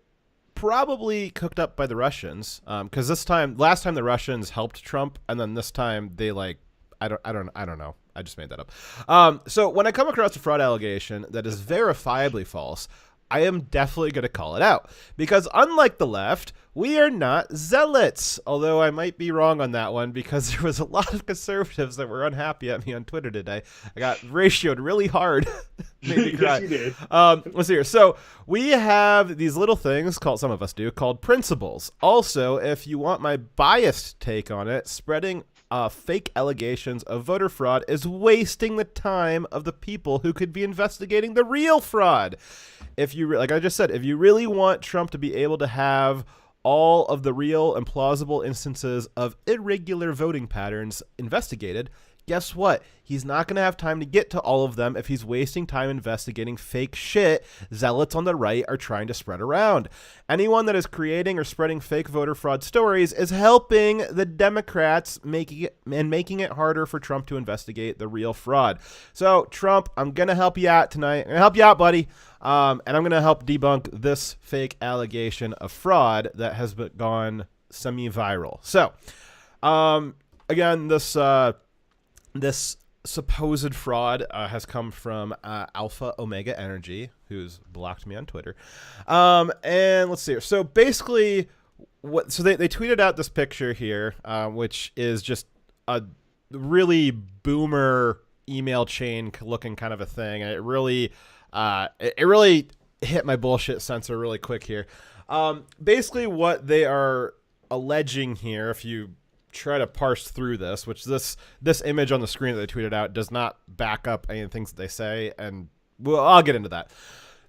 probably cooked up by the Russians, because last time the Russians helped Trump, and then this time they I don't know. I just made that up. So when I come across a fraud allegation that is verifiably false, I am definitely going to call it out, because unlike the left, we are not zealots. Although I might be wrong on that one, because there was a lot of conservatives that were unhappy at me on Twitter today. I got ratioed really hard. Made me cry. Yes, you did. Let's see here. So we have these little things some of us do, called principles. Also, if you want my biased take on it, spreading fake allegations of voter fraud is wasting the time of the people who could be investigating the real fraud. If you, like I just said, if you really want Trump to be able to have all of the real and plausible instances of irregular voting patterns investigated, guess what? He's not going to have time to get to all of them if he's wasting time investigating fake shit zealots on the right are trying to spread around. Anyone that is creating or spreading fake voter fraud stories is helping the Democrats making it harder for Trump to investigate the real fraud. So, Trump, I'm going to help you out tonight. I'm going to help you out, buddy. And I'm going to help debunk this fake allegation of fraud that has gone semi-viral. So, again, this supposed fraud has come from Alpha Omega Energy, who's blocked me on Twitter. And let's see here. So basically, they tweeted out this picture here, which is just a really boomer email chain looking kind of a thing, and it really hit my bullshit sensor really quick here. Basically, what they are alleging here, if you try to parse through this, which this image on the screen that they tweeted out does not back up any of the things that they say, and I'll get into that.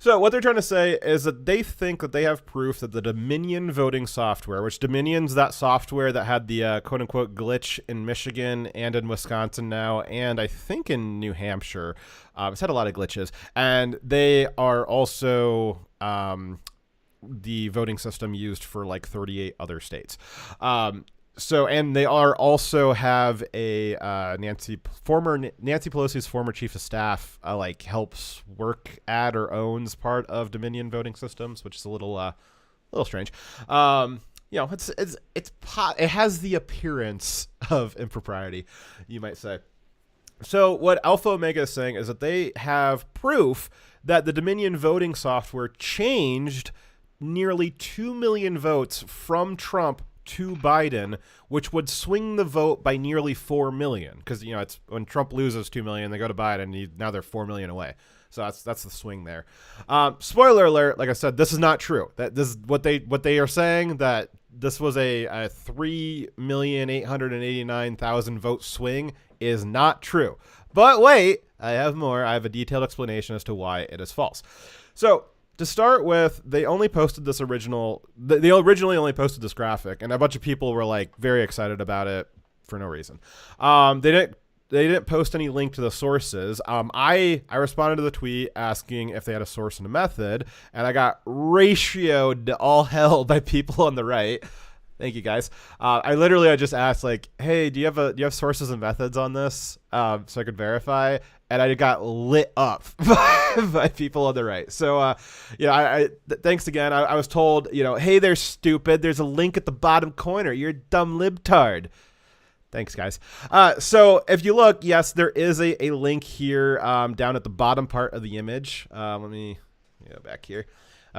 So what they're trying to say is that they think that they have proof that the Dominion voting software, which Dominion's that software that had the quote-unquote glitch in Michigan and in Wisconsin now, and I think in New Hampshire. It's had a lot of glitches. And they are also the voting system used for like 38 other states. And they also have a Nancy Pelosi's former chief of staff helps work at or owns part of Dominion voting systems, which is a little strange. It has the appearance of impropriety, you might say. So what Alpha Omega is saying is that they have proof that the Dominion voting software changed nearly 2 million votes from Trump to Biden, which would swing the vote by nearly 4 million. Because, it's when Trump loses 2 million, they go to Biden, now they're 4 million away. So that's the swing there. Spoiler alert, like I said, this is not true. That this is what they are saying, that this was a 3,889,000 vote swing is not true. But wait, I have more. I have a detailed explanation as to why it is false. So to start with, they only posted this they originally only posted this graphic, and a bunch of people were like very excited about it for no reason. They didn't post any link to the sources. I responded to the tweet asking if they had a source and a method, and I got ratioed to all hell by people on the right. Thank you, guys. I just asked, hey, do you have sources and methods on this so I could verify? And I got lit up by people on the right. So, thanks again. I was told, hey, they're stupid. There's a link at the bottom corner. You're a dumb libtard. Thanks, guys. So if you look, yes, there is a link here down at the bottom part of the image. Let me go back here.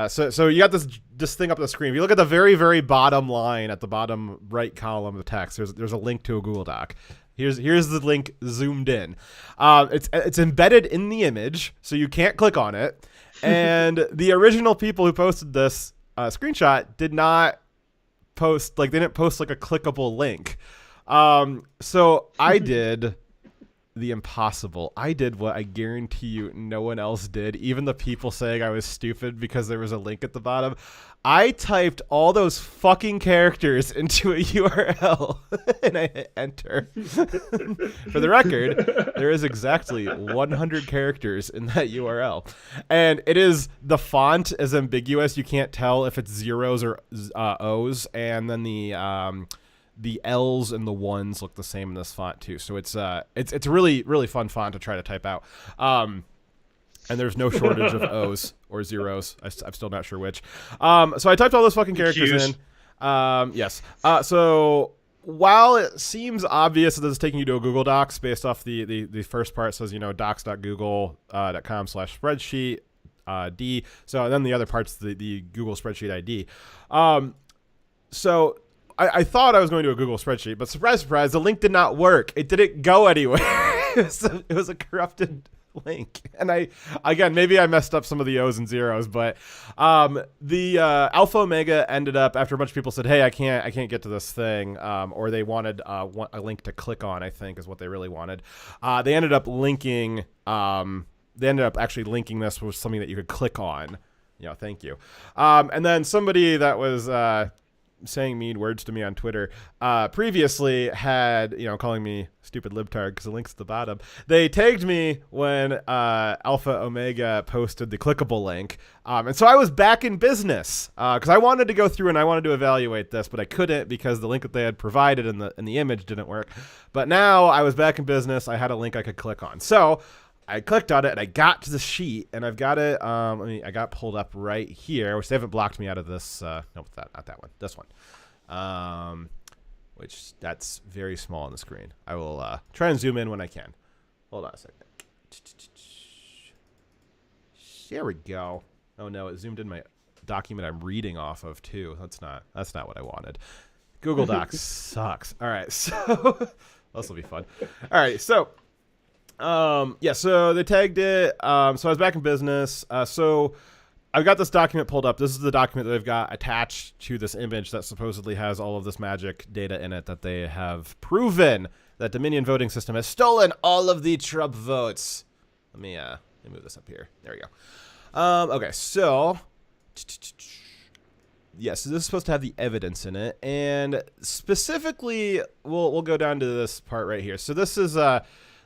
So you got this thing up on the screen. If you look at the very, very bottom line at the bottom right column of text, there's a link to a Google Doc. Here's the link zoomed in. It's embedded in the image, so you can't click on it. And the original people who posted this screenshot did not post, they didn't post a clickable link. So I did the impossible. I did what I guarantee you no one else did, even the people saying I was stupid because there was a link at the bottom. I typed all those fucking characters into a URL and I hit enter. For the record, there is exactly 100 characters in that URL. And it is, the font is ambiguous. You can't tell if it's zeros or O's. And then the L's and the ones look the same in this font too. So it's a really, really fun font to try to type out. And there's no shortage of O's or zeros. I'm still not sure which. So I typed all those fucking characters in. Yes. So while it seems obvious that this is taking you to a Google Docs based off the first part says, docs.google.com/spreadsheet D. So then the other part's the Google spreadsheet ID. So I thought I was going to a Google spreadsheet, but surprise, surprise, the link did not work. It didn't go anywhere. It was a corrupted link. And maybe I messed up some of the O's and zeros, but the Alpha Omega ended up, after a bunch of people said, hey, I can't get to this thing, or they wanted a link to click on, I think is what they really wanted. They ended up actually linking this with something that you could click on. Thank you. And then somebody that was saying mean words to me on Twitter previously had, calling me stupid libtard because the link's at the bottom. They tagged me when Alpha Omega posted the clickable link. And so I was back in business because I wanted to go through and I wanted to evaluate this, but I couldn't because the link that they had provided in the image didn't work. But now I was back in business. I had a link I could click on. So I clicked on it and I got to the sheet and I've got it. I got pulled up right here, which they haven't blocked me out of this. No, not that one. This one. Which that's very small on the screen. I will try and zoom in when I can. Hold on a second. There we go. Oh no, it zoomed in my document I'm reading off of too. That's not what I wanted. Google Docs sucks. All right, so this will be fun. All right, so. So they tagged it. So I was back in business. So I've got this document pulled up. This is the document that they've got attached to this image that supposedly has all of this magic data in it that they have proven that Dominion voting system has stolen all of the Trump votes. Let me move this up here. There we go. Okay, so yes, so this is supposed to have the evidence in it, and specifically, we'll go down to this part right here. So this is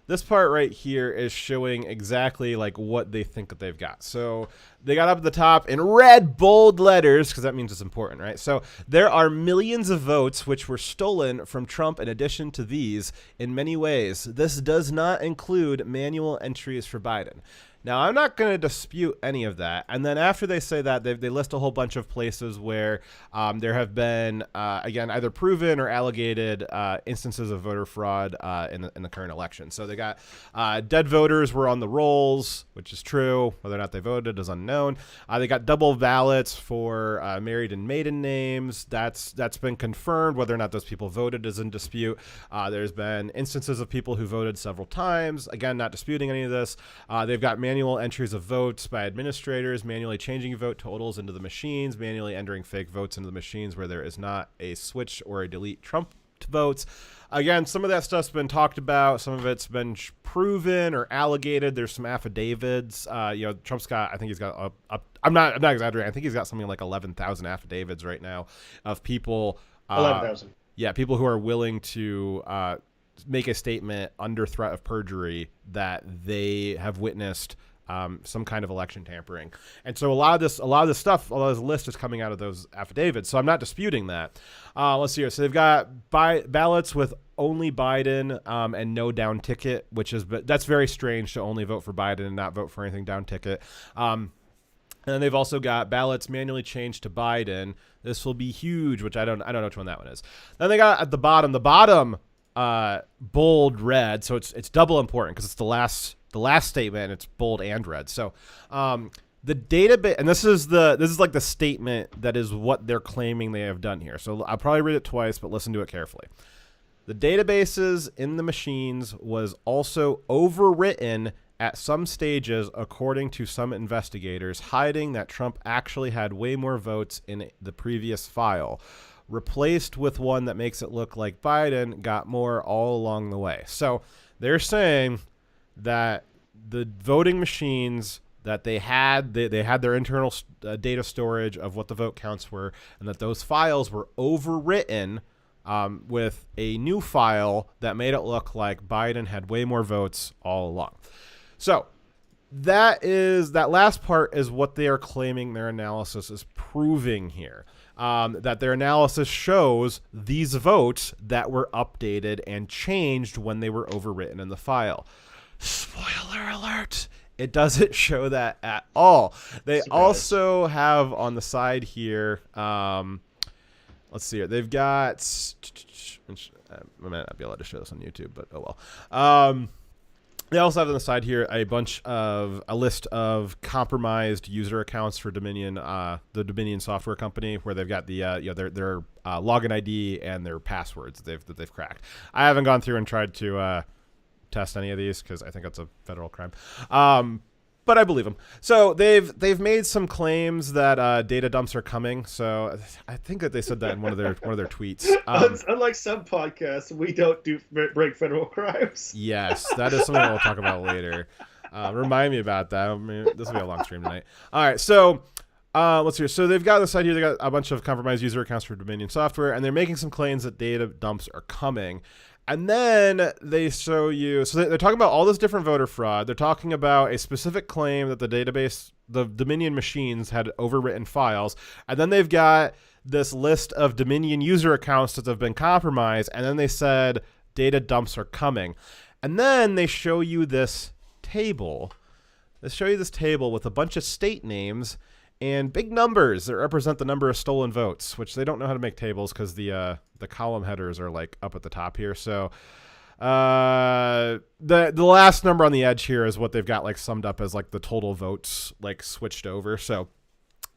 this part right here is showing exactly like what they think that they've got. So they got up at the top in red bold letters, because that means it's important, right? So there are millions of votes which were stolen from Trump in addition to these in many ways. This does not include manual entries for Biden. Now, I'm not going to dispute any of that. And then after they say that, they list a whole bunch of places where there have been, again, either proven or alleged instances of voter fraud in the current election. So they got dead voters were on the rolls, which is true. Whether or not they voted is unknown. They got double ballots for married and maiden names. That's been confirmed. Whether or not those people voted is in dispute. There's been instances of people who voted several times. Again, not disputing any of this. They've got manual entries of votes by administrators, manually changing vote totals into the machines, manually entering fake votes into the machines where there is not a switch or a delete Trump votes. Again, some of that stuff's been talked about. Some of it's been proven or alleged. There's some affidavits. Trump's got, I think he's got I'm not exaggerating. I think he's got something like 11,000 affidavits right now of people. 11,000. Yeah, people who are willing to make a statement under threat of perjury that they have witnessed some kind of election tampering. And so a lot of this stuff, a lot of this list is coming out of those affidavits. So I'm not disputing that. Let's see here. So they've got ballots with only Biden and no down ticket, that's very strange to only vote for Biden and not vote for anything down ticket. And then they've also got ballots manually changed to Biden. This will be huge, which I don't know which one that one is. Then they got at the bottom bold red, so it's double important because it's the last statement, and it's bold and red. So the database, and this is like the statement that is what they're claiming they have done here. So I'll probably read it twice, but listen to it carefully. The databases in the machines was also overwritten at some stages, according to some investigators, hiding that Trump actually had way more votes in the previous file, replaced with one that makes it look like Biden got more all along the way. So they're saying that the voting machines that they had their internal data storage of what the vote counts were, and that those files were overwritten with a new file that made it look like Biden had way more votes all along. So that last part is what they are claiming their analysis is proving here. That their analysis shows these votes that were updated and changed when they were overwritten in the file. Spoiler alert. It doesn't show that at all. They also have on the side here, let's see here. They've got, I might not be able to show this on YouTube, but oh well. They also have on the side here a list of compromised user accounts for Dominion, the Dominion software company, where they've got the their login ID and their passwords that they've cracked. I haven't gone through and tried to test any of these because I think that's a federal crime. But I believe them. So they've made some claims that data dumps are coming. So I think that they said that in one of their tweets. Unlike some podcasts, we don't break federal crimes. Yes, that is something we'll talk about later. Remind me about that. I mean, this will be a long stream tonight. All right, so let's see. So they've got this side here. They got a bunch of compromised user accounts for Dominion software, and they're making some claims that data dumps are coming. And then they show you, so they're talking about all this different voter fraud. They're talking about a specific claim that the Dominion machines had overwritten files. And then they've got this list of Dominion user accounts that have been compromised. And then they said data dumps are coming. And then they show you this table. They show you this table with a bunch of state names and big numbers that represent the number of stolen votes, which they don't know how to make tables because the column headers are like up at the top here. So the last number on the edge here is what they've got like summed up as like the total votes like switched over. So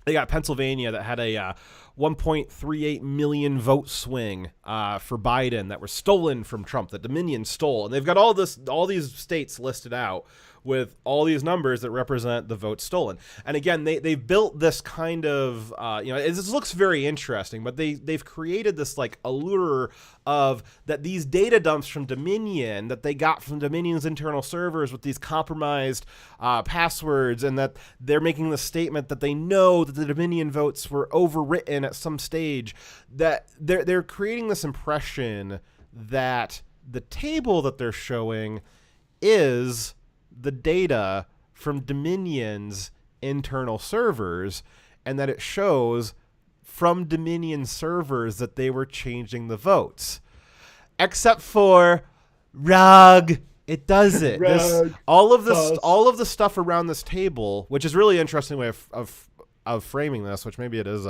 they got Pennsylvania that had a 1.38 million vote swing for Biden that were stolen from Trump, that Dominion stole. And they've got all these states listed out with all these numbers that represent the votes stolen. And again, they've built this kind of, this looks very interesting, but they've created this like allure of that these data dumps from Dominion that they got from Dominion's internal servers with these compromised passwords, and that they're making the statement that they know that the Dominion votes were overwritten at some stage, that they're creating this impression that the table that they're showing is the data from Dominion's internal servers, and that it shows from Dominion servers that they were changing the votes. Except for rug. It doesn't. All of the stuff around this table, which is really interesting way of framing this, which maybe it is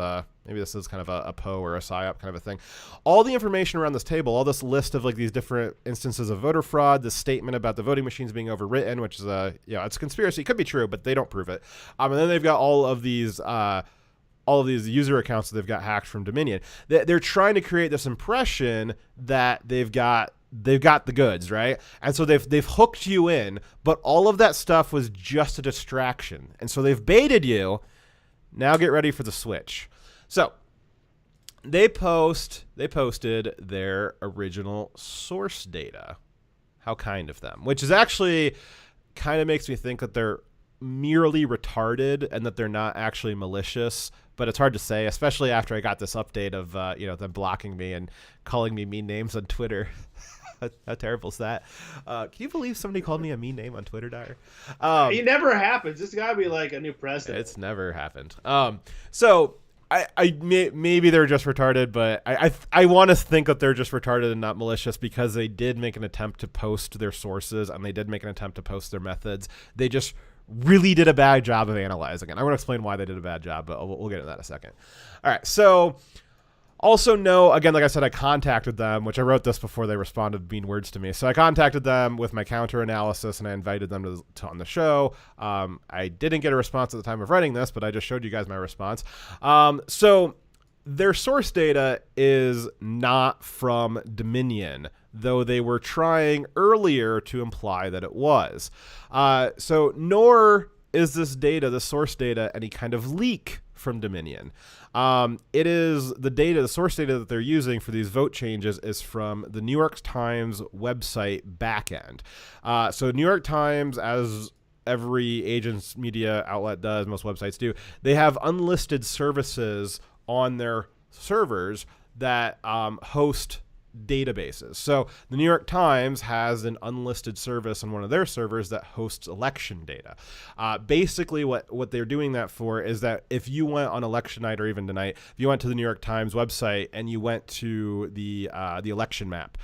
maybe this is kind of a PO or a PSYOP kind of a thing. All the information around this table, all this list of like these different instances of voter fraud, this statement about the voting machines being overwritten, which is it's a conspiracy. It could be true, but they don't prove it. And then they've got all of these user accounts that they've got hacked from Dominion. They're trying to create this impression that they've got the goods, right? And so they've hooked you in, but all of that stuff was just a distraction. And so they've baited you. Now get ready for the switch. So they posted their original source data. How kind of them. Which is actually kind of makes me think that they're merely retarded and that they're not actually malicious. But it's hard to say, especially after I got this update of them blocking me and calling me mean names on Twitter. How terrible is that? Can you believe somebody called me a mean name on Twitter, Dyer? It never happens. This got to be like a new precedent. It's never happened. So maybe they're just retarded, but I want to think that they're just retarded and not malicious, because they did make an attempt to post their sources and they did make an attempt to post their methods. They just really did a bad job of analyzing it. I want to explain why they did a bad job, but we'll get into that in a second. All right, so also know, again, like I said, I contacted them, which I wrote this before they responded mean words to me. So I contacted them with my counter analysis and I invited them to on the show. I didn't get a response at the time of writing this, but I just showed you guys my response. So their source data is not from Dominion, though they were trying earlier to imply that it was. So nor is this data, the source data, any kind of leak from Dominion. It is the source data that they're using for these vote changes is from the New York Times website backend. So New York Times, as every agent's media outlet does, most websites do, they have unlisted services on their servers that host databases. So the New York Times has an unlisted service on one of their servers that hosts election data. Basically what they're doing that for is that if you went on election night, or even tonight, if you went to the New York Times website and you went to the election map,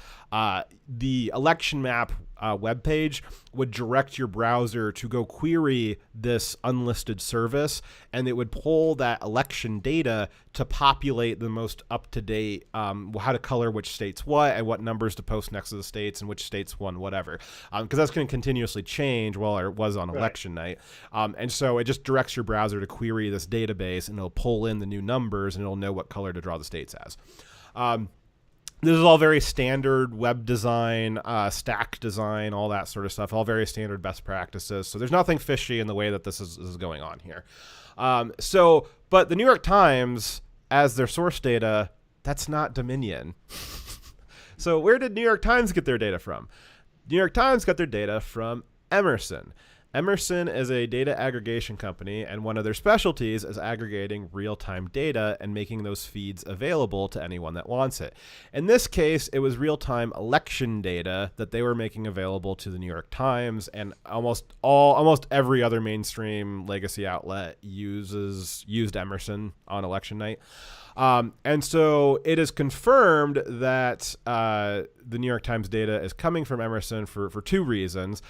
webpage would direct your browser to go query this unlisted service, and it would pull that election data to populate the most up-to-date how to color which states what and what numbers to post next to the states and which states won whatever, because that's going to continuously change while it was on election night. And so it just directs your browser to query this database, and it'll pull in the new numbers, and it'll know what color to draw the states as. This is all very standard web design, stack design, all that sort of stuff, all very standard best practices. So there's nothing fishy in the way that this is going on here. But the New York Times, as their source data, that's not Dominion. So where did New York Times get their data from? New York Times got their data from Emerson. Emerson is a data aggregation company, and one of their specialties is aggregating real-time data and making those feeds available to anyone that wants it. In this case, it was real-time election data that they were making available to the New York Times, and almost every other mainstream legacy outlet used Emerson on election night. And so it is confirmed that the New York Times data is coming from Emerson for two reasons.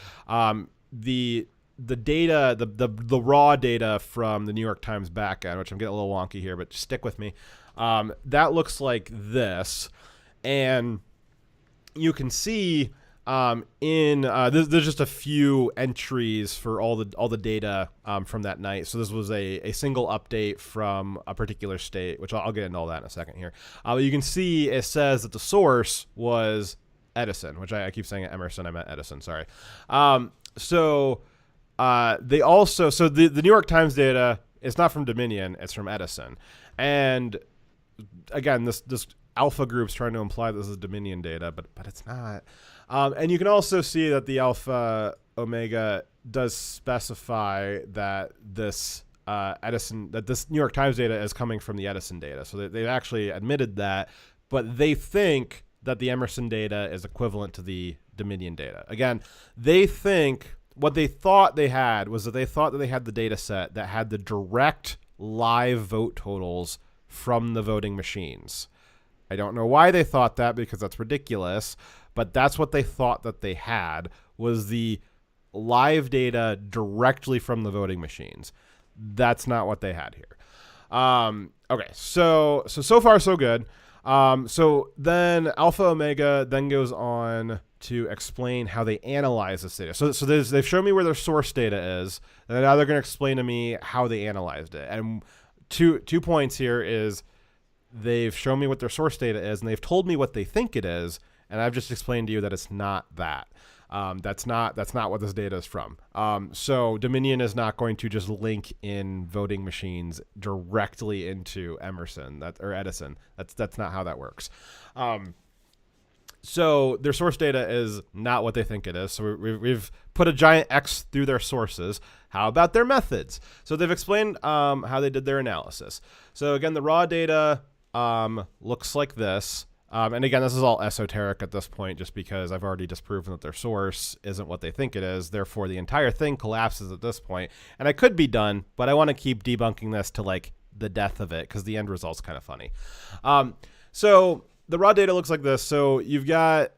The data, the raw data from the New York Times backend, which I'm getting a little wonky here, but just stick with me. That looks like this, and you can see there's just a few entries for all the data from that night. So this was a single update from a particular state, which I'll get into all that in a second here. You can see it says that the source was Edison, which I keep saying Emerson, I meant Edison, sorry. So they also, so the New York Times data is not from Dominion, it's from Edison. And again, this alpha group's trying to imply this is Dominion data, but it's not. And you can also see that the alpha omega does specify that this this New York Times data is coming from the Edison data. So they've actually admitted that, but they think that the Emerson data is equivalent to the Dominion data. Again, they think what they thought they had was that they thought that they had the data set that had the direct live vote totals from the voting machines. I don't know why they thought that, because that's ridiculous, but that's what they thought that they had, was the live data directly from the voting machines. That's not what they had here. Okay, so far so good. So then Alpha Omega then goes on to explain how they analyze this data. So they've shown me where their source data is, and now they're going to explain to me how they analyzed it. And two points here is they've shown me what their source data is, and they've told me what they think it is, and I've just explained to you that it's not that. That's not what this data is from. So Dominion is not going to just link in voting machines directly into Emerson or Edison. That's not how that works. So their source data is not what they think it is. So we've put a giant X through their sources. How about their methods? So they've explained how they did their analysis. So again, the raw data looks like this. And again, this is all esoteric at this point, just because I've already disproven that their source isn't what they think it is. Therefore, the entire thing collapses at this point. And I could be done, but I want to keep debunking this to like the death of it, because the end result's kind of funny. So the raw data looks like this. So you've got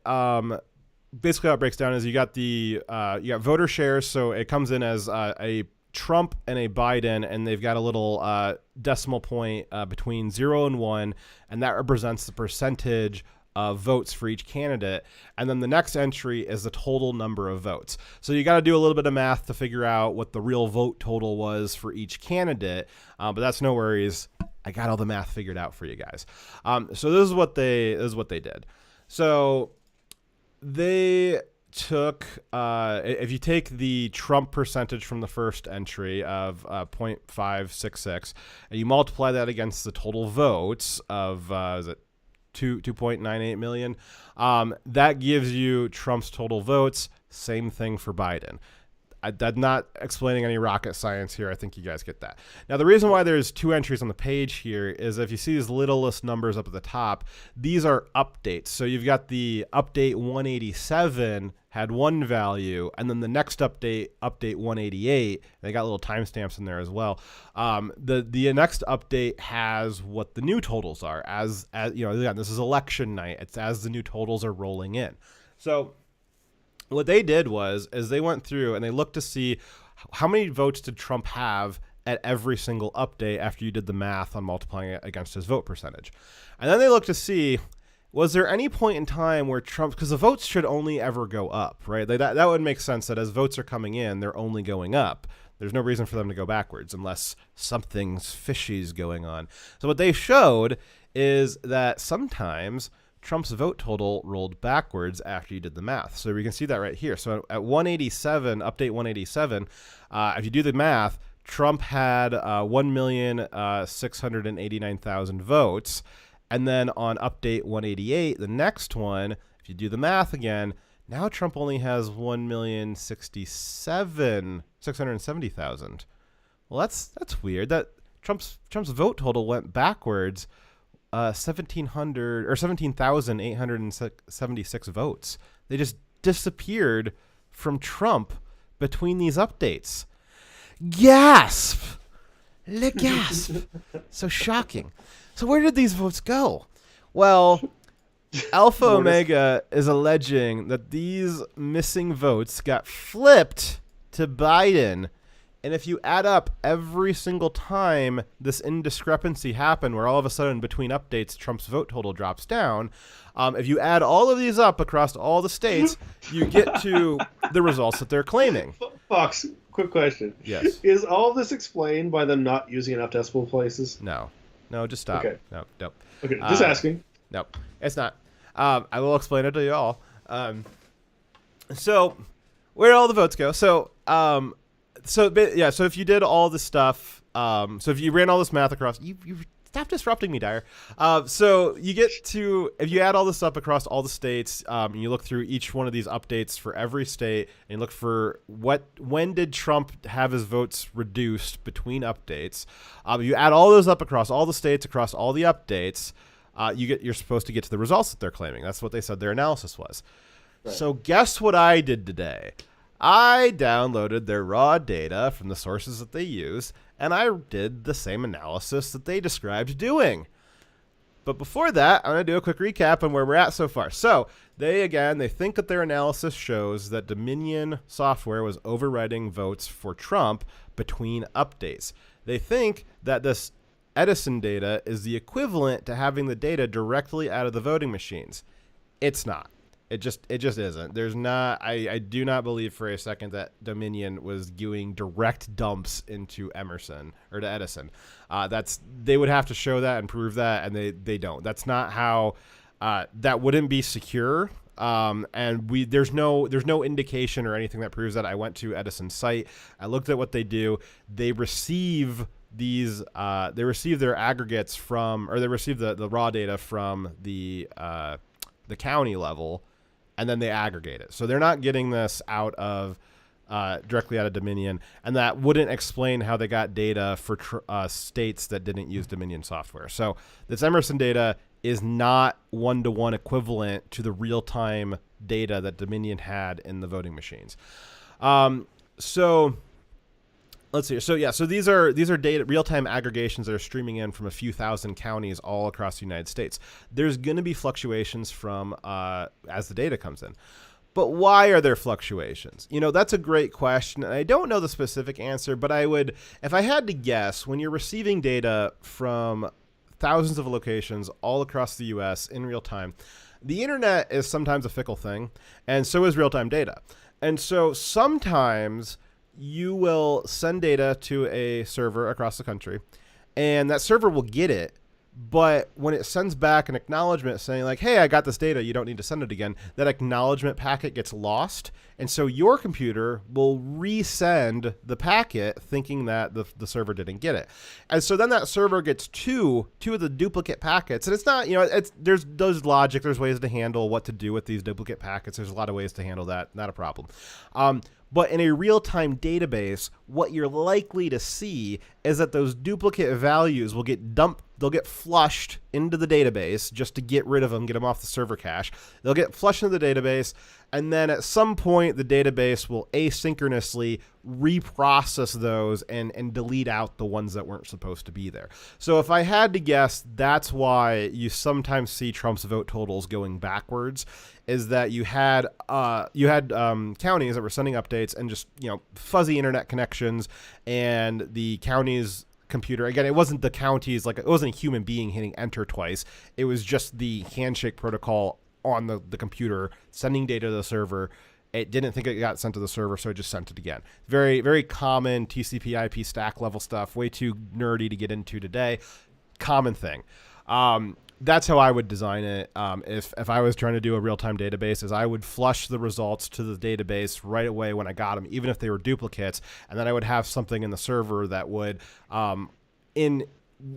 basically how it breaks down is you got you got voter shares. So it comes in as a Trump and a Biden, and they've got a little decimal point between 0 and 1, and that represents the percentage of votes for each candidate. And then the next entry is the total number of votes. So you got to do a little bit of math to figure out what the real vote total was for each candidate, but that's no worries. I got all the math figured out for you guys. So this is what they did. So they took if you take the Trump percentage from the first entry of 0.566 and you multiply that against the total votes of is it 2.98 million, that gives you Trump's total votes. Same thing for Biden. I'm not explaining any rocket science here. I think you guys get that. Now, the reason why there's two entries on the page here is if you see these littlest numbers up at the top, these are updates. So you've got the update 187 had one value, and then the next update 188, they got little timestamps in there as well. The next update has what the new totals are. As you know, again, this is election night. It's as the new totals are rolling in. So what they did is they went through and they looked to see how many votes did Trump have at every single update after you did the math on multiplying it against his vote percentage. And then they looked to see, was there any point in time where Trump, because the votes should only ever go up, right? That would make sense that as votes are coming in, they're only going up. There's no reason for them to go backwards unless something's fishy's going on. So what they showed is that sometimes Trump's vote total rolled backwards after you did the math. So we can see that right here. So at 187, update 187, if you do the math, Trump had 1,689,000 votes. And then on update 188, the next one, if you do the math again, now Trump only has 1,670,000. Well, that's weird. That Trump's vote total went backwards 17,876 votes. They just disappeared from Trump between these updates. Gasp! Le gasp! So shocking. So where did these votes go? Well, Alpha Omega is alleging that these missing votes got flipped to Biden. And if you add up every single time this indiscrepancy happened, where all of a sudden between updates, Trump's vote total drops down, if you add all of these up across all the states, you get to the results that they're claiming. Fox, quick question. Yes. Is all this explained by them not using enough decimal places? No, just stop. Okay. Nope. Okay, just asking. Nope, it's not. I will explain it to you all. So where did all the votes go? So So if you did all this stuff, so if you ran all this math across, you stop disrupting me, Dyer. So you get to, if you add all this up across all the states, and you look through each one of these updates for every state, and you look for when did Trump have his votes reduced between updates. You add all those up across all the states, across all the updates. You're supposed to get to the results that they're claiming. That's what they said their analysis was. Right. So guess what I did today? I downloaded their raw data from the sources that they use, and I did the same analysis that they described doing. But before that, I'm going to do a quick recap on where we're at so far. So they think that their analysis shows that Dominion software was overwriting votes for Trump between updates. They think that this Edison data is the equivalent to having the data directly out of the voting machines. It's not. It just isn't. There's not. I do not believe for a second that Dominion was doing direct dumps into Emerson or to Edison. They would have to show that and prove that, and they don't. That's not how. That wouldn't be secure. And there's no indication or anything that proves that. I went to Edison's site. I looked at what they do. They receive these. They receive their aggregates from, or they receive the raw data from the county level. And then they aggregate it. So they're not getting this out of directly out of Dominion. And that wouldn't explain how they got data for states that didn't use Dominion software. So this Emerson data is not one-to-one equivalent to the real-time data that Dominion had in the voting machines. So let's see. So these are data, real-time aggregations that are streaming in from a few thousand counties all across the United States. There's going to be fluctuations from as the data comes in. But why are there fluctuations? That's a great question. And I don't know the specific answer, but I would, if I had to guess, when you're receiving data from thousands of locations all across the U.S. in real time, the internet is sometimes a fickle thing, and so is real-time data. And so sometimes you will send data to a server across the country, and that server will get it. But when it sends back an acknowledgement saying like, hey, I got this data, you don't need to send it again, that acknowledgement packet gets lost. And so your computer will resend the packet thinking that the server didn't get it. And so then that server gets two of the duplicate packets. And it's not, there's logic, there's ways to handle what to do with these duplicate packets. There's a lot of ways to handle that. Not a problem. But in a real-time database, what you're likely to see is that those duplicate values will get dumped. They'll get flushed into the database just to get rid of them, get them off the server cache. They'll get flushed into the database, and then at some point, the database will asynchronously reprocess those and delete out the ones that weren't supposed to be there. So if I had to guess, that's why you sometimes see Trump's vote totals going backwards, is that you had counties that were sending updates and just fuzzy internet connections, and the county's computer, again, it wasn't the county's, like it wasn't a human being hitting enter twice. It was just the handshake protocol on the computer sending data to the server. It didn't think it got sent to the server, so it just sent it again. Very, very common TCP/IP stack level stuff. Way too nerdy to get into today. Common thing. That's how I would design it. If I was trying to do a real-time database, is I would flush the results to the database right away when I got them, even if they were duplicates, and then I would have something in the server that would, in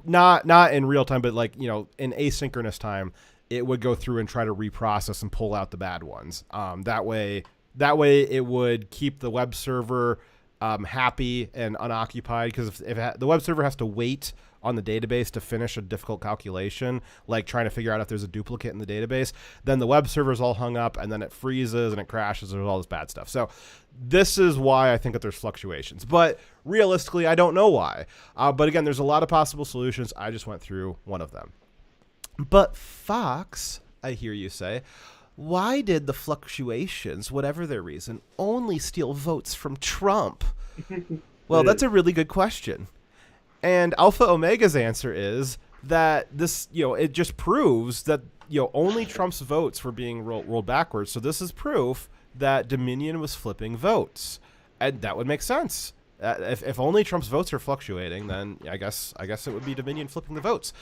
not in real time, but in asynchronous time, it would go through and try to reprocess and pull out the bad ones. That way it would keep the web server happy and unoccupied, because if the web server has to wait on the database to finish a difficult calculation, like trying to figure out if there's a duplicate in the database, then the web server's all hung up, and then it freezes and it crashes. There's all this bad stuff. So this is why I think that there's fluctuations. But realistically, I don't know why. But again, there's a lot of possible solutions. I just went through one of them. But Fox, I hear you say, why did the fluctuations, whatever their reason, only steal votes from Trump? Well, that's a really good question. And Alpha Omega's answer is that this, it just proves that, only Trump's votes were being rolled backwards. So this is proof that Dominion was flipping votes. And that would make sense. If only Trump's votes are fluctuating, then I guess it would be Dominion flipping the votes.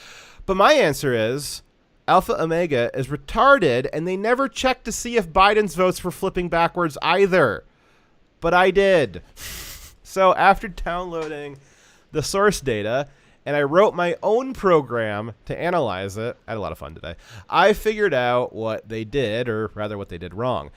But my answer is Alpha Omega is retarded, and they never checked to see if Biden's votes were flipping backwards either. But I did. So after downloading the source data, and I wrote my own program to analyze it. I had a lot of fun today. I figured out what they did, or rather what they did wrong.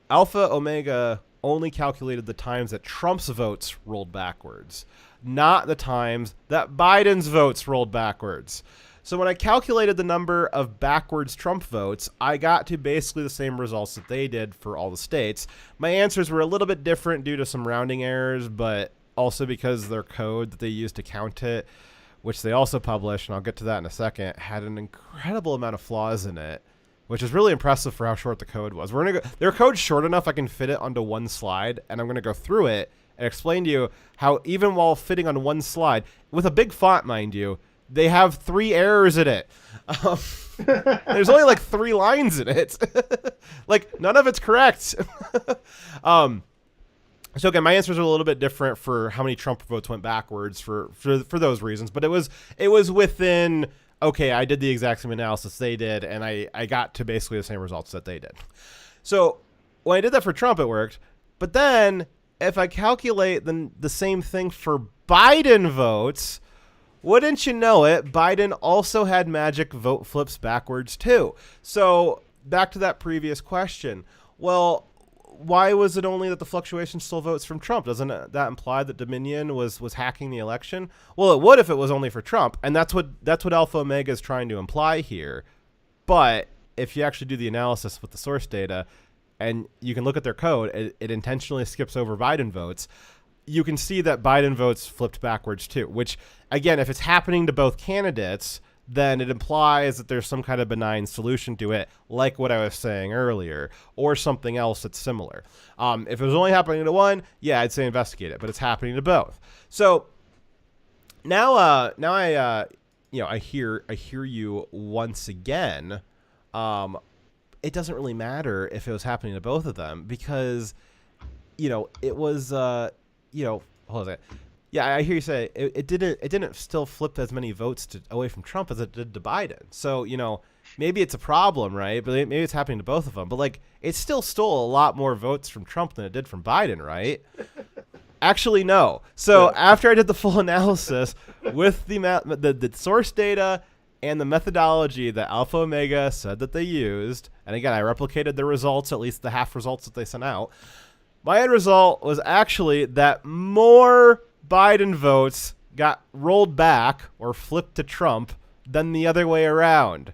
Alpha Omega only calculated the times that Trump's votes rolled backwards, not the times that Biden's votes rolled backwards. So when I calculated the number of backwards Trump votes, I got to basically the same results that they did for all the states. My answers were a little bit different due to some rounding errors, but also because their code that they used to count it, which they also published, and I'll get to that in a second, had an incredible amount of flaws in it, which is really impressive for how short the code was. Their code's short enough I can fit it onto one slide, and I'm going to go through it and explain to you how even while fitting on one slide, with a big font, mind you, they have 3 errors in it. There's only like 3 lines in it. Like, none of it's correct. So again, my answers are a little bit different for how many Trump votes went backwards for those reasons, but it was within, okay, I did the exact same analysis they did, and I got to basically the same results that they did. So when I did that for Trump, it worked. But then if I calculate the same thing for Biden votes, wouldn't you know it, Biden also had magic vote flips backwards too. So back to that previous question. Well, why was it only that the fluctuation still votes from Trump? Doesn't that imply that Dominion was hacking the election? Well, it would if it was only for Trump, and that's what Alpha Omega is trying to imply here. But if you actually do the analysis with the source data, and you can look at their code, it intentionally skips over Biden votes. You can see that Biden votes flipped backwards too, which, again, if it's happening to both candidates, then it implies that there's some kind of benign solution to it, like what I was saying earlier, or something else that's similar. If it was only happening to one, yeah, I'd say investigate it, but it's happening to both. So now I hear you once again. It doesn't really matter if it was happening to both of them because, it was, hold on a second. Yeah, I hear you say it didn't still flip as many votes away from Trump as it did to Biden. So, maybe it's a problem, right? But maybe it's happening to both of them. But, like, it still stole a lot more votes from Trump than it did from Biden, right? Actually, no. So after I did the full analysis with the source data and the methodology that Alpha Omega said that they used, and again, I replicated the results, at least the half results that they sent out, my end result was actually that more Biden votes got rolled back or flipped to Trump than the other way around.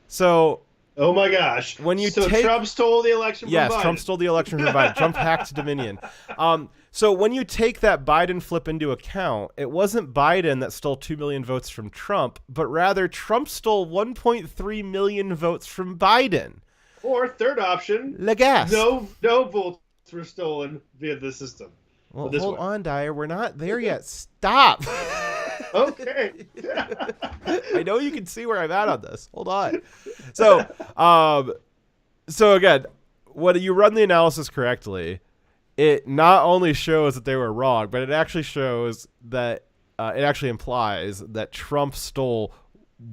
So, oh my gosh! Trump stole the election from Biden. Yes, Trump stole the election from Biden. Trump hacked Dominion. So when you take that Biden flip into account, it wasn't Biden that stole 2 million votes from Trump, but rather Trump stole 1.3 million votes from Biden. Or third option, Legas. No votes were stolen via the system. Well, hold on, Dyer. We're not there yet. Stop. Okay. I know you can see where I'm at on this. Hold on. So again, when you run the analysis correctly, it not only shows that they were wrong, but it actually shows that it actually implies that Trump stole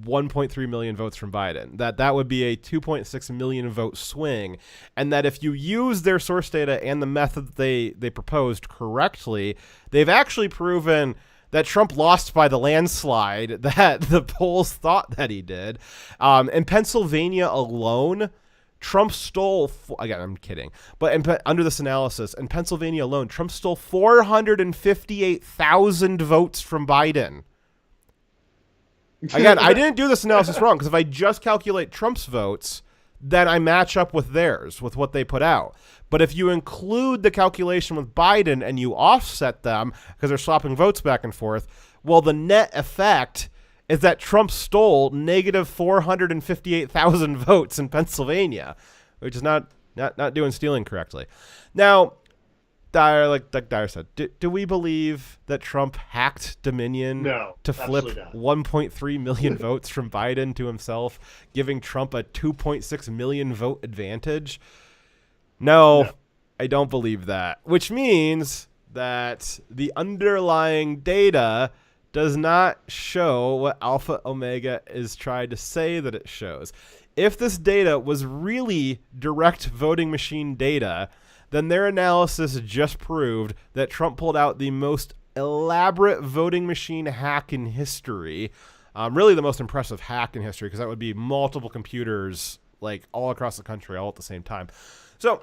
1.3 million votes from Biden. That would be a 2.6 million vote swing, and that if you use their source data and the method that they proposed correctly, they've actually proven that Trump lost by the landslide that the polls thought that he did. In Pennsylvania alone, Trump stole, again, I'm kidding, but under this analysis, in Pennsylvania alone, Trump stole 458,000 votes from Biden. Again, I didn't do this analysis wrong, because if I just calculate Trump's votes, then I match up with theirs, with what they put out. But if you include the calculation with Biden and you offset them, because they're swapping votes back and forth, well, the net effect is that Trump stole negative 458,000 votes in Pennsylvania, which is not doing stealing correctly. Now, Dyer, like Dyer said, do we believe that Trump hacked Dominion to flip 1.3 million votes from Biden to himself, giving Trump a 2.6 million vote advantage? No, I don't believe that, which means that the underlying data does not show what Alpha Omega is trying to say that it shows. If this data was really direct voting machine data, then their analysis just proved that Trump pulled out the most elaborate voting machine hack in history. Really the most impressive hack in history, because that would be multiple computers like all across the country all at the same time. So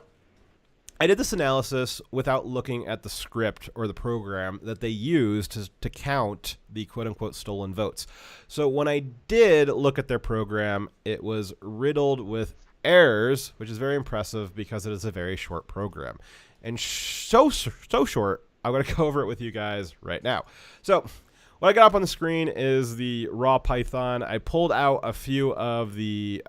I did this analysis without looking at the script or the program that they used to count the quote-unquote stolen votes. So when I did look at their program, it was riddled with errors, which is very impressive because it is a very short program. And so short, I'm going to go over it with you guys right now. So what I got up on the screen is the raw Python. I pulled out a few of the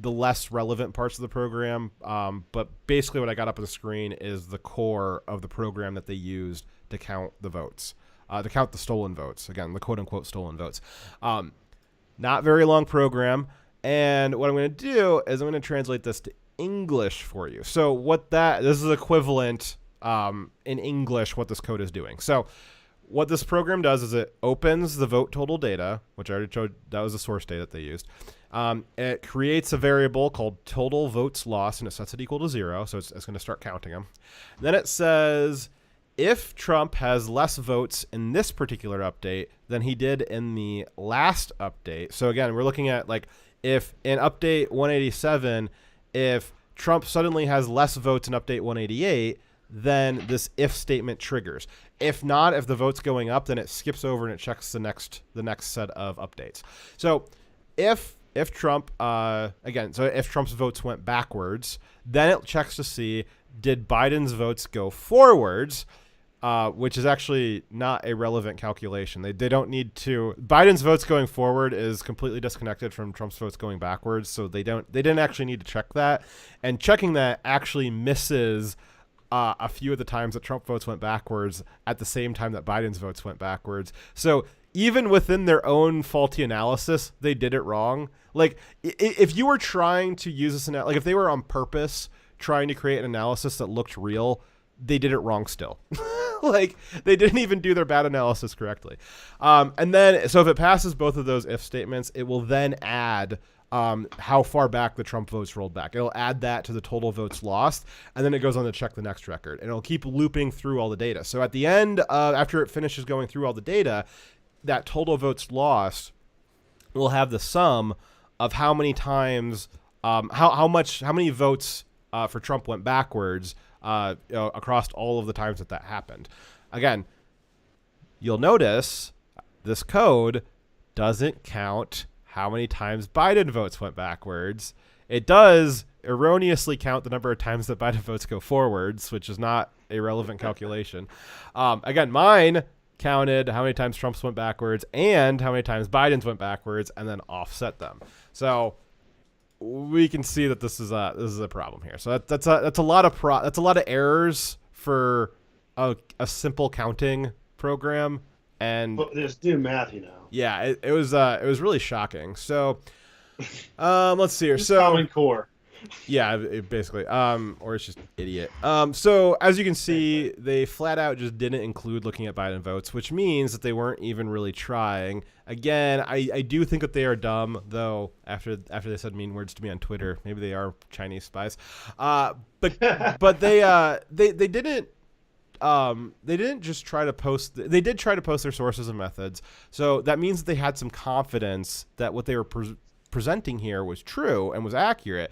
less relevant parts of the program, but basically what I got up on the screen is the core of the program that they used to count the votes, to count the stolen votes. Again, the quote-unquote stolen votes. Not very long program, and what I'm going to do is I'm going to translate this to English for you. So this is equivalent in English what this code is doing. So what this program does is it opens the vote total data, which I already showed, that was the source data that they used. It creates a variable called total votes lost, and it sets it equal to 0, so it's going to start counting them. Then it says if Trump has less votes in this particular update than he did in the last update. So again, we're looking at like if in update 187, if Trump suddenly has less votes in update 188, then this if statement triggers. If not, if the vote's going up, then it skips over and it checks the next set of updates. So if Trump, if Trump's votes went backwards, then it checks to see, did Biden's votes go forwards, which is actually not a relevant calculation. They don't need to. Biden's votes going forward is completely disconnected from Trump's votes going backwards, so they didn't actually need to check that. And checking that actually misses a few of the times that Trump votes went backwards at the same time that Biden's votes went backwards. So even within their own faulty analysis, they did it wrong. Like if you were trying to use this, like if they were on purpose trying to create an analysis that looked real, they did it wrong still. Like they didn't even do their bad analysis correctly. And then, so if it passes both of those if statements, it will then add how far back the Trump votes rolled back. It'll add that to the total votes lost, and then it goes on to check the next record. And it'll keep looping through all the data. So at the end, after it finishes going through all the data, that total votes lost will have the sum of how many times, how many votes for Trump went backwards across all of the times that happened. Again, you'll notice this code doesn't count how many times Biden votes went backwards. It does erroneously count the number of times that Biden votes go forwards, which is not a relevant calculation. Again, mine counted how many times Trump's went backwards and how many times Biden's went backwards, and then offset them. So we can see that this is a problem here. So that's a lot of errors for a simple counting program. And but just do math, you know. Yeah, it was really shocking. So let's see here. Just so Common Core. Yeah, basically. Or it's just idiot. So as you can see, they flat out just didn't include looking at Biden votes, which means that they weren't even really trying. Again, I do think that they are dumb, though. After they said mean words to me on Twitter, maybe they are Chinese spies. But they didn't. They didn't just try to post. They did try to post their sources and methods. So that means that they had some confidence that what they were presenting here was true and was accurate.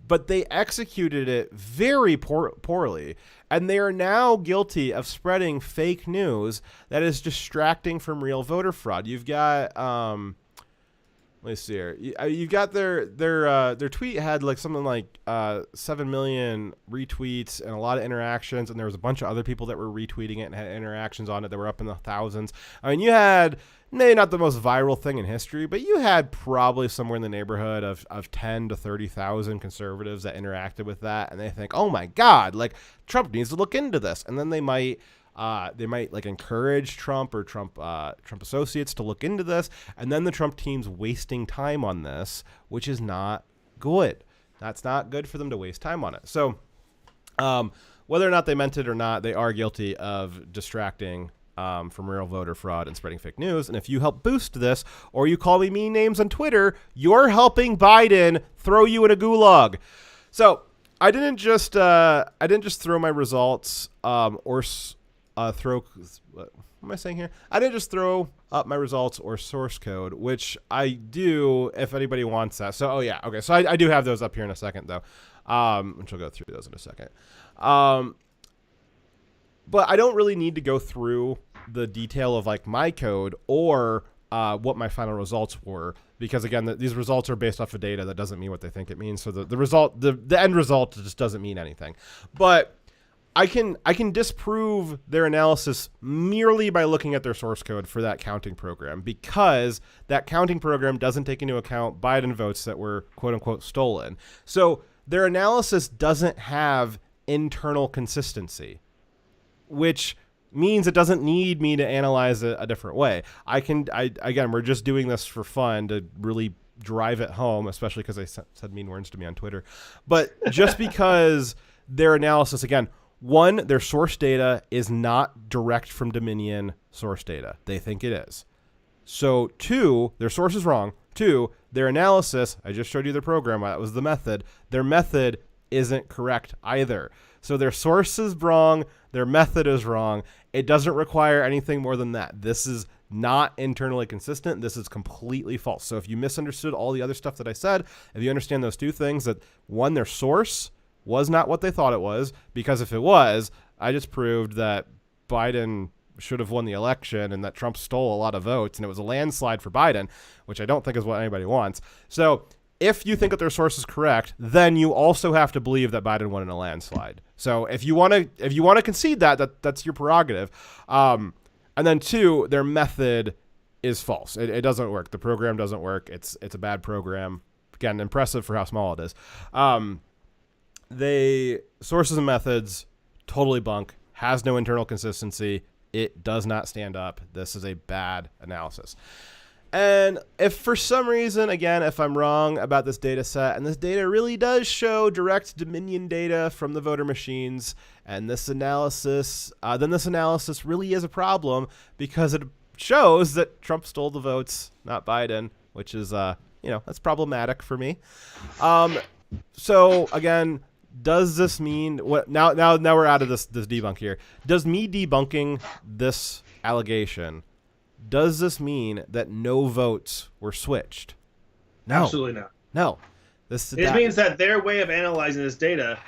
But they executed it very poorly, and they are now guilty of spreading fake news that is distracting from real voter fraud. You've got, let me see here. You've got their tweet had like something like 7 million retweets and a lot of interactions, and there was a bunch of other people that were retweeting it and had interactions on it that were up in the thousands. I mean, you had maybe not the most viral thing in history, but you had probably somewhere in the neighborhood of 10 to 30,000 conservatives that interacted with that, and they think, oh my God, like Trump needs to look into this, and then they might like encourage Trump or Trump associates to look into this, and then the Trump team's wasting time on this, which is not good. That's not good for them to waste time on it. So whether or not they meant it or not, they are guilty of distracting from real voter fraud and spreading fake news. And if you help boost this, or you call me mean names on Twitter, you're helping Biden throw you in a gulag. So I didn't just throw my results throw. What am I saying here? I didn't just throw up my results or source code, which I do if anybody wants that. So, okay. So I do have those up here in a second, though, which I'll go through those in a second. But I don't really need to go through the detail of like my code or what my final results were, because again, these results are based off of data that doesn't mean what they think it means. So the result, the end result, just doesn't mean anything. But I can disprove their analysis merely by looking at their source code for that counting program, because that counting program doesn't take into account Biden votes that were quote unquote stolen. So their analysis doesn't have internal consistency, which means it doesn't need me to analyze it a different way. Again, we're just doing this for fun to really drive it home, especially because they said mean words to me on Twitter. But just because their analysis, again, one, their source data is not direct from Dominion source data. They think it is. So two, their source is wrong. Two, their analysis, I just showed you the program, that was the method. Their method isn't correct either. So their source is wrong, their method is wrong. It doesn't require anything more than that. This is not internally consistent. This is completely false. So if you misunderstood all the other stuff that I said, if you understand those two things, that one, their source was not what they thought it was, because if it was, I just proved that Biden should have won the election and that Trump stole a lot of votes and it was a landslide for Biden, which I don't think is what anybody wants. So if you think that their source is correct, then you also have to believe that Biden won in a landslide. So if you want to concede that's your prerogative. And then two, their method is false. It doesn't work. The program doesn't work. It's a bad program. Again, impressive for how small it is. They sources and methods, totally bunk, has no internal consistency. It does not stand up. This is a bad analysis. And if for some reason, again, if I'm wrong about this data set, and this data really does show direct Dominion data from the voter machines, and this analysis, then this analysis really is a problem, because it shows that Trump stole the votes, not Biden, which is, that's problematic for me. So again, does this mean what? Now we're out of this debunk here. Does me debunking this allegation, does this mean that no votes were switched? No, absolutely not. No, it means that their way of analyzing this data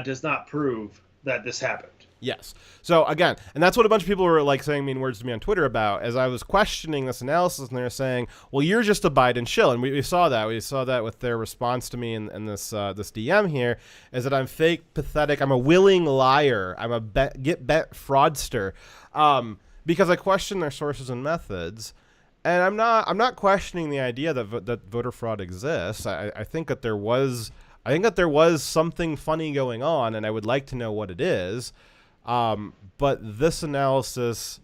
does not prove that this happened. Yes. So again, and that's what a bunch of people were like saying mean words to me on Twitter about, as I was questioning this analysis, and they're saying, well, you're just a Biden shill. And we saw that. We saw that with their response to me in this DM here, is that I'm fake, pathetic. I'm a willing liar. I'm a get bet fraudster, because I question their sources and methods. And I'm not questioning the idea that voter fraud exists. I think that there was something funny going on, and I would like to know what it is. But this analysis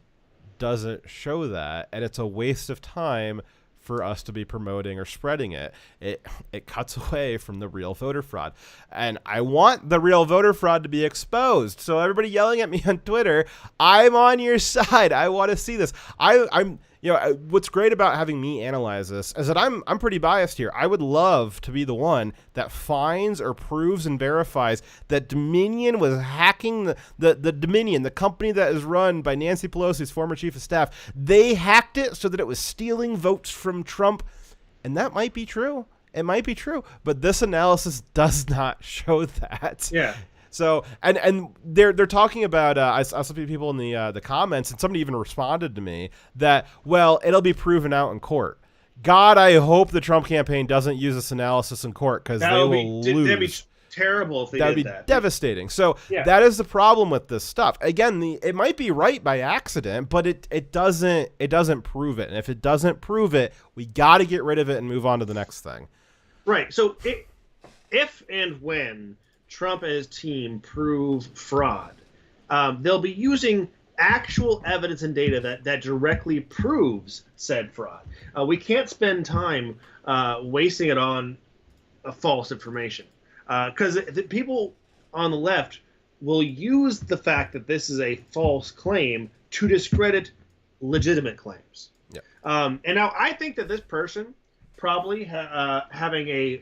doesn't show that, and it's a waste of time for us to be promoting or spreading it. It cuts away from the real voter fraud, and I want the real voter fraud to be exposed. So everybody yelling at me on Twitter, I'm on your side. I want to see this. I'm what's great about having me analyze this is that I'm pretty biased here. I would love to be the one that finds or proves and verifies that Dominion was hacking the Dominion, the company that is run by Nancy Pelosi's former chief of staff. They hacked it so that it was stealing votes from Trump. And that might be true. It might be true. But this analysis does not show that. Yeah. So and they're talking about I saw some people in the comments, and somebody even responded to me that, well, it'll be proven out in court. God, I hope the Trump campaign doesn't use this analysis in court, because they will lose. That'd be terrible if they did that. That'd be devastating. So that is the problem with this stuff. Again, it might be right by accident, but it doesn't prove it. And if it doesn't prove it, we got to get rid of it and move on to the next thing. Right. So if and when Trump and his team prove fraud, they'll be using actual evidence and data that directly proves said fraud. We can't spend time wasting it on false information, because the people on the left will use the fact that this is a false claim to discredit legitimate claims. Yep. And now I think that this person probably having a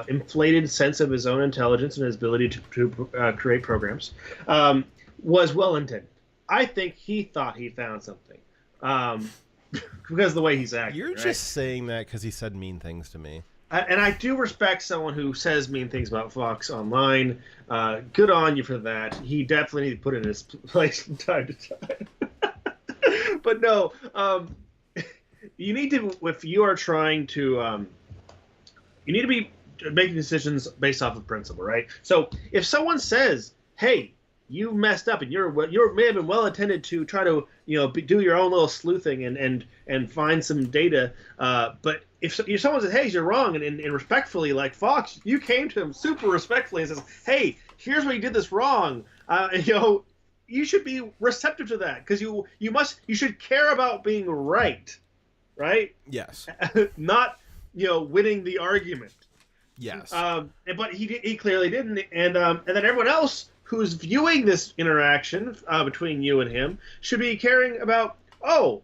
inflated sense of his own intelligence and his ability to create programs was well intended. I think he thought he found something because of the way he's acting. You're just saying that because he said mean things to me. And I do respect someone who says mean things about Fox online. Good on you for that. He definitely needs to put in his place from time to time. But no, you need to, if you are trying to, you need to be making decisions based off of principle, right? So if someone says, "Hey, you messed up," and you may have been well intended to try to do your own little sleuthing and find some data, but if someone says, "Hey, you're wrong," and respectfully, like Fox, you came to him super respectfully and says, "Hey, here's where you did this wrong," you should be receptive to that because you should care about being right. Yes. Not winning the argument. Yes. But he clearly didn't, and then everyone else who's viewing this interaction between you and him should be caring about. Oh,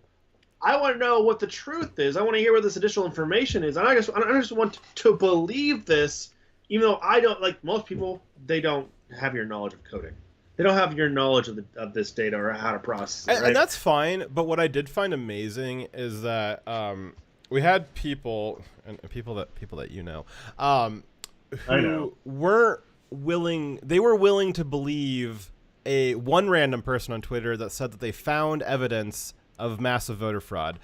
I want to know what the truth is. I want to hear what this additional information is. I just want to believe this, even though I don't, like most people, they don't have your knowledge of coding. They don't have your knowledge of this data or how to process it. Right? And that's fine. But what I did find amazing is that we had people that who weren't willing. They were willing to believe one random person on Twitter that said that they found evidence of massive voter fraud.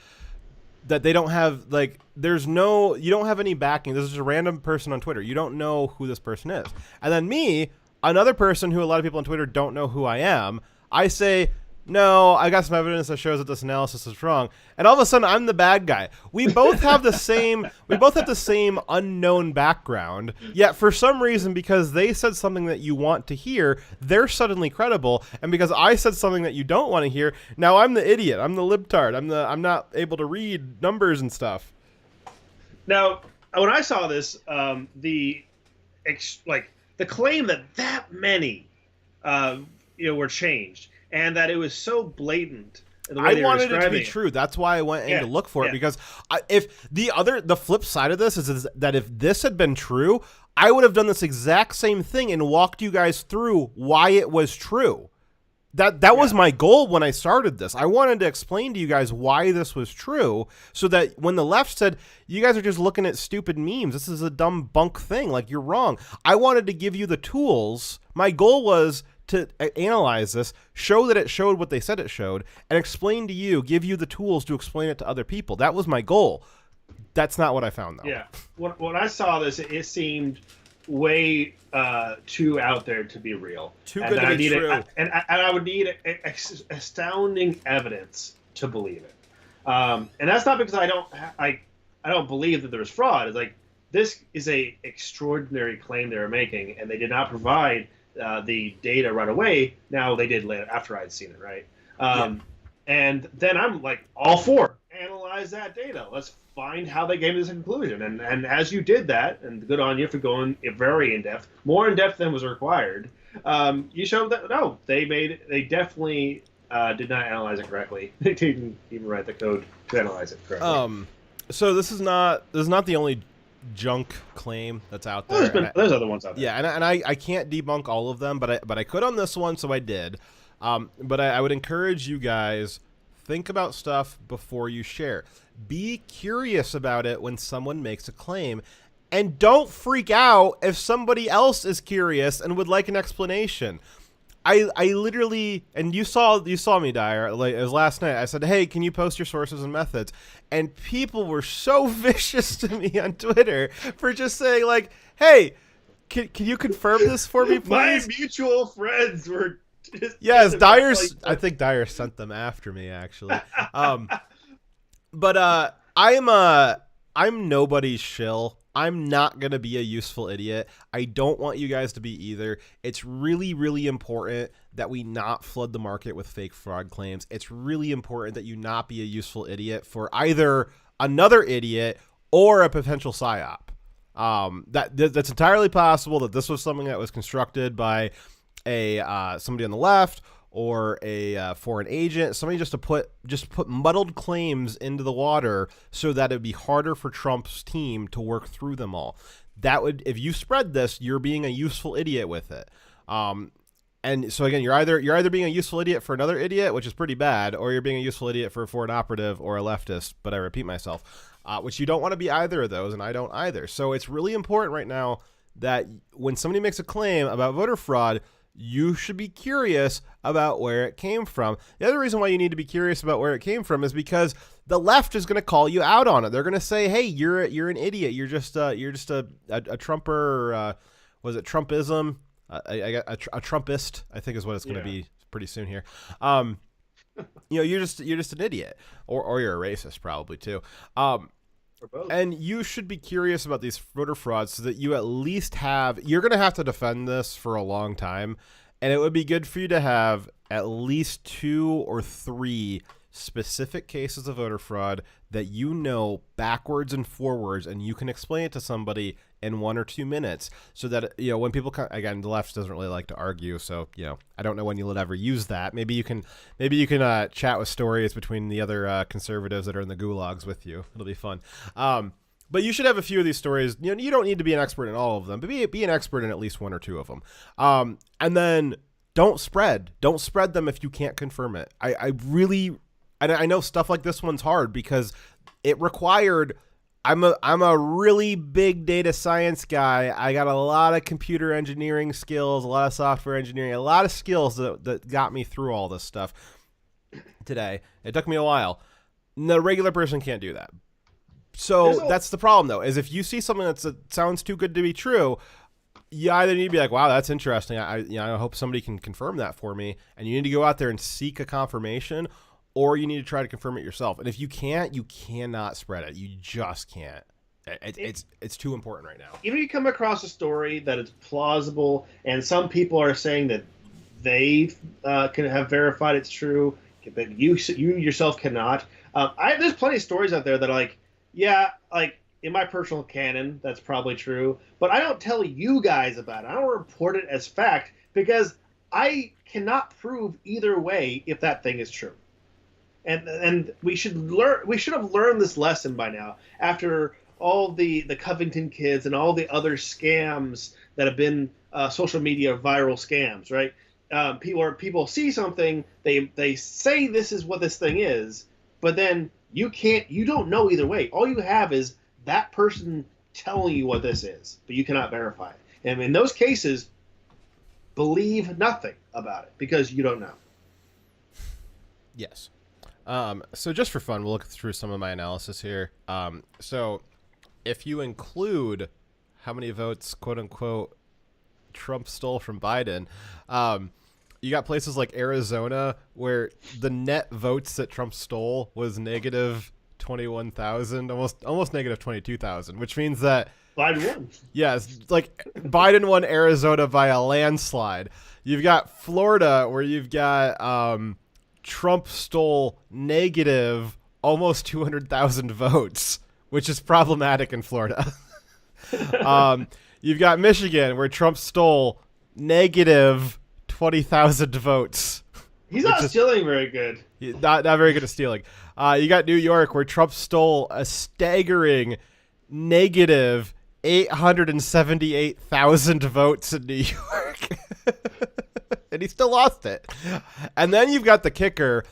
That they don't have, like, you don't have any backing. This is a random person on Twitter. You don't know who this person is. And then me, another person who a lot of people on Twitter don't know who I am, I say, no, I got some evidence that shows that this analysis is wrong. And all of a sudden, I'm the bad guy. We both have the same unknown background, yet for some reason, because they said something that you want to hear, they're suddenly credible. And because I said something that you don't want to hear, now I'm the idiot. I'm the libtard. I'm not able to read numbers and stuff. Now, when I saw this, the claim that many were changed, and that it was so blatant. I wanted it to be true. That's why I went in to look for it, because if the flip side of this is that if this had been true, I would have done this exact same thing and walked you guys through why it was true. That was my goal when I started this. I wanted to explain to you guys why this was true, so that when the left said, you guys are just looking at stupid memes, this is a dumb bunk thing, like, you're wrong. I wanted to give you the tools. My goal was to analyze this, show that it showed what they said it showed, and explain to you, give you the tools to explain it to other people. That was my goal. That's not what I found, though. Yeah. When I saw this, it seemed way too out there to be real. Too good to be true. And I would need astounding evidence to believe it. And that's not because I don't believe that there's fraud. It's like, this is a extraordinary claim they were making, and they did not provide the data right away. Now they did later after I'd seen it, right? And then I'm like, all for analyze that data. Let's find how they came to this conclusion. And as you did that, and good on you for going very in depth, more in depth than was required. You showed that no, they definitely did not analyze it correctly. They didn't even write the code to analyze it correctly. So this is not the only junk claim that's out there. There's other ones out there. Yeah, and I can't debunk all of them, but I could on this one, so I did. But I would encourage you guys, think about stuff before you share. Be curious about it when someone makes a claim, and don't freak out if somebody else is curious and would like an explanation. I literally, and you saw me, Dyer, like, it was last night. I said, hey, can you post your sources and methods? And people were so vicious to me on Twitter for just saying, like, hey, can you confirm this for me, please? My mutual friends were yes, Dyer's, I think Dyer sent them after me, actually. But I'm nobody's shill. I'm not going to be a useful idiot. I don't want you guys to be either. It's really, really important that we not flood the market with fake fraud claims. It's really important that you not be a useful idiot for either another idiot or a potential psyop. That's entirely possible that this was something that was constructed by somebody on the left, or a foreign agent, somebody just put muddled claims into the water so that it'd be harder for Trump's team to work through them all. That would, if you spread this, you're being a useful idiot with it. And so again, you're either being a useful idiot for another idiot, which is pretty bad, or you're being a useful idiot for a foreign operative or a leftist. But I repeat myself, which you don't want to be either of those, and I don't either. So it's really important right now that when somebody makes a claim about voter fraud, you should be curious about where it came from. The other reason why you need to be curious about where it came from is because the left is going to call you out on it. They're going to say, "Hey, you're an idiot. You're just a Trumper. Was it Trumpism? A Trumpist? I think is what it's going to be pretty soon here. You're just an idiot, or you're a racist probably too. And you should be curious about these voter frauds so that you at least you're going to have to defend this for a long time. And it would be good for you to have at least 2 or 3 specific cases of voter fraud that you know backwards and forwards, and you can explain it to somebody in 1 or 2 minutes so that, when people come, again, the left doesn't really like to argue. So, I don't know when you'll ever use that. Maybe you can chat with stories between the other conservatives that are in the gulags with you. It'll be fun. But you should have a few of these stories. You don't need to be an expert in all of them, but be an expert in at least 1 or 2 of them. And then don't spread them if you can't confirm it. I know stuff like this one's hard because it required. I'm a really big data science guy. I got a lot of computer engineering skills, a lot of software engineering, a lot of skills that got me through all this stuff today. It took me a while. The regular person can't do that. So that's the problem, though, is if you see something that sounds too good to be true, you either need to be like, wow, that's interesting. I hope somebody can confirm that for me. And you need to go out there and seek a confirmation, or you need to try to confirm it yourself. And if you can't, you cannot spread it. You just can't. It's too important right now. Even if you come across a story that is plausible, and some people are saying that they can have verified it's true, but you yourself cannot. There's plenty of stories out there that are like, in my personal canon, that's probably true, but I don't tell you guys about it. I don't report it as fact because I cannot prove either way if that thing is true. And we should have learned this lesson by now after all the Covington kids and all the other scams that have been social media viral scams, right? People see something, they say this is what this thing is, but then you don't know either way. All you have is that person telling you what this is, but you cannot verify it. And in those cases, believe nothing about it because you don't know. Yes. So just for fun, we'll look through some of my analysis here. So if you include how many votes, quote unquote, Trump stole from Biden, you got places like Arizona where the net votes that Trump stole was negative 21,000, almost negative 22,000, which means that Biden won. Yes, like Biden won Arizona by a landslide. You've got Florida where you've got Trump stole negative almost 200,000 votes, which is problematic in Florida. You've got Michigan where Trump stole negative 20,000 votes. He's not stealing very good. Not very good at stealing. You got New York where Trump stole a staggering negative 878,000 votes in New York. And he still lost it. And then you've got the kicker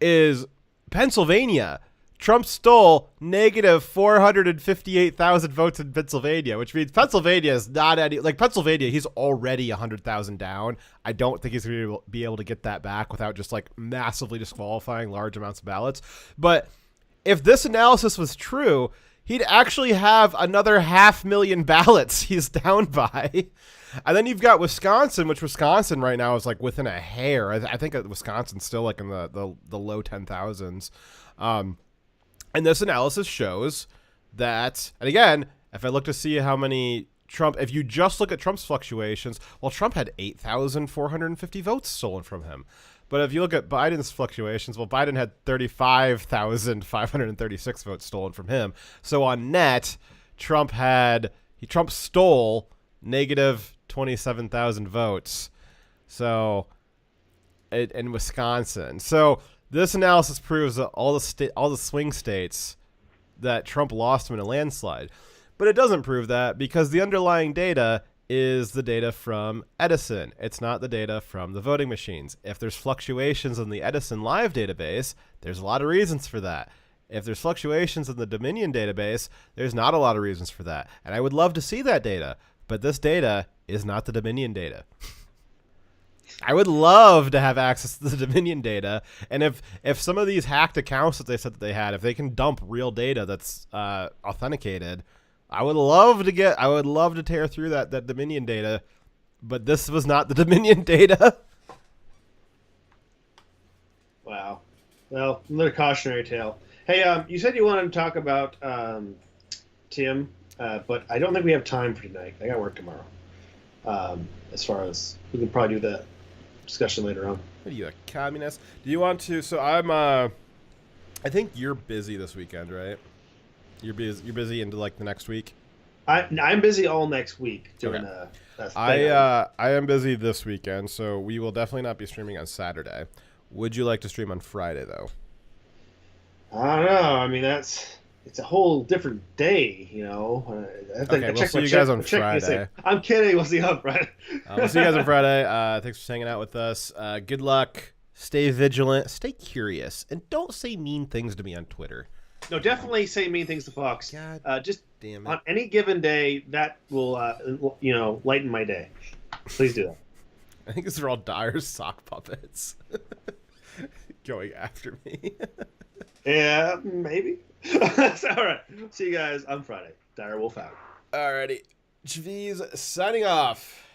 is Pennsylvania. Trump stole negative 458,000 votes in Pennsylvania, which means Pennsylvania is not any like Pennsylvania. He's already 100,000 down. I don't think he's going to be able to get that back without just like massively disqualifying large amounts of ballots. But if this analysis was true, he'd actually have another 500,000 ballots he's down by. And then you've got Wisconsin, which Wisconsin right now is like within a hair. I think Wisconsin's still like in the low 10,000s. And this analysis shows that, and again, if I look to see how many Trump, if you just look at Trump's fluctuations, well, Trump had 8,450 votes stolen from him. But if you look at Biden's fluctuations, well, Biden had 35,536 votes stolen from him. So on net, Trump stole negative 27,000 votes. So in Wisconsin. So this analysis proves that all the swing states that Trump lost him in a landslide. But it doesn't prove that because the underlying data is the data from Edison. It's not the data from the voting machines. If there's fluctuations in the Edison Live database, there's a lot of reasons for that. If there's fluctuations in the Dominion database, there's not a lot of reasons for that. And I would love to see that data, but this data is not the Dominion data. I would love to have access to the Dominion data, and if some of these hacked accounts that they said that they had, if they can dump real data that's authenticated, I would love to tear through that Dominion data, but this was not the Dominion data. Wow. Well, another cautionary tale. Hey, you said you wanted to talk about Tim, but I don't think we have time for tonight. I got work tomorrow. As far as we can probably do the discussion later on. What are you, a communist? Do you want to? So I think you're busy this weekend, right? You're busy into like the next week. I'm busy all next week doing I am busy this weekend, so we will definitely not be streaming on Saturday. Would you like to stream on Friday though? I don't know. I mean, it's a whole different day, you know. We'll see you guys on Friday. I'm kidding. We'll see you on Friday. We'll see you guys on Friday. Thanks for hanging out with us. Good luck. Stay vigilant. Stay curious, and don't say mean things to me on Twitter. No, definitely say mean things to Fox. God, just damn it. On any given day, that will, lighten my day. Please do that. I think these are all Dyer's sock puppets going after me. Yeah, maybe. All right. See you guys on Friday. Dire Wolf out. Alrighty. Javiz signing off.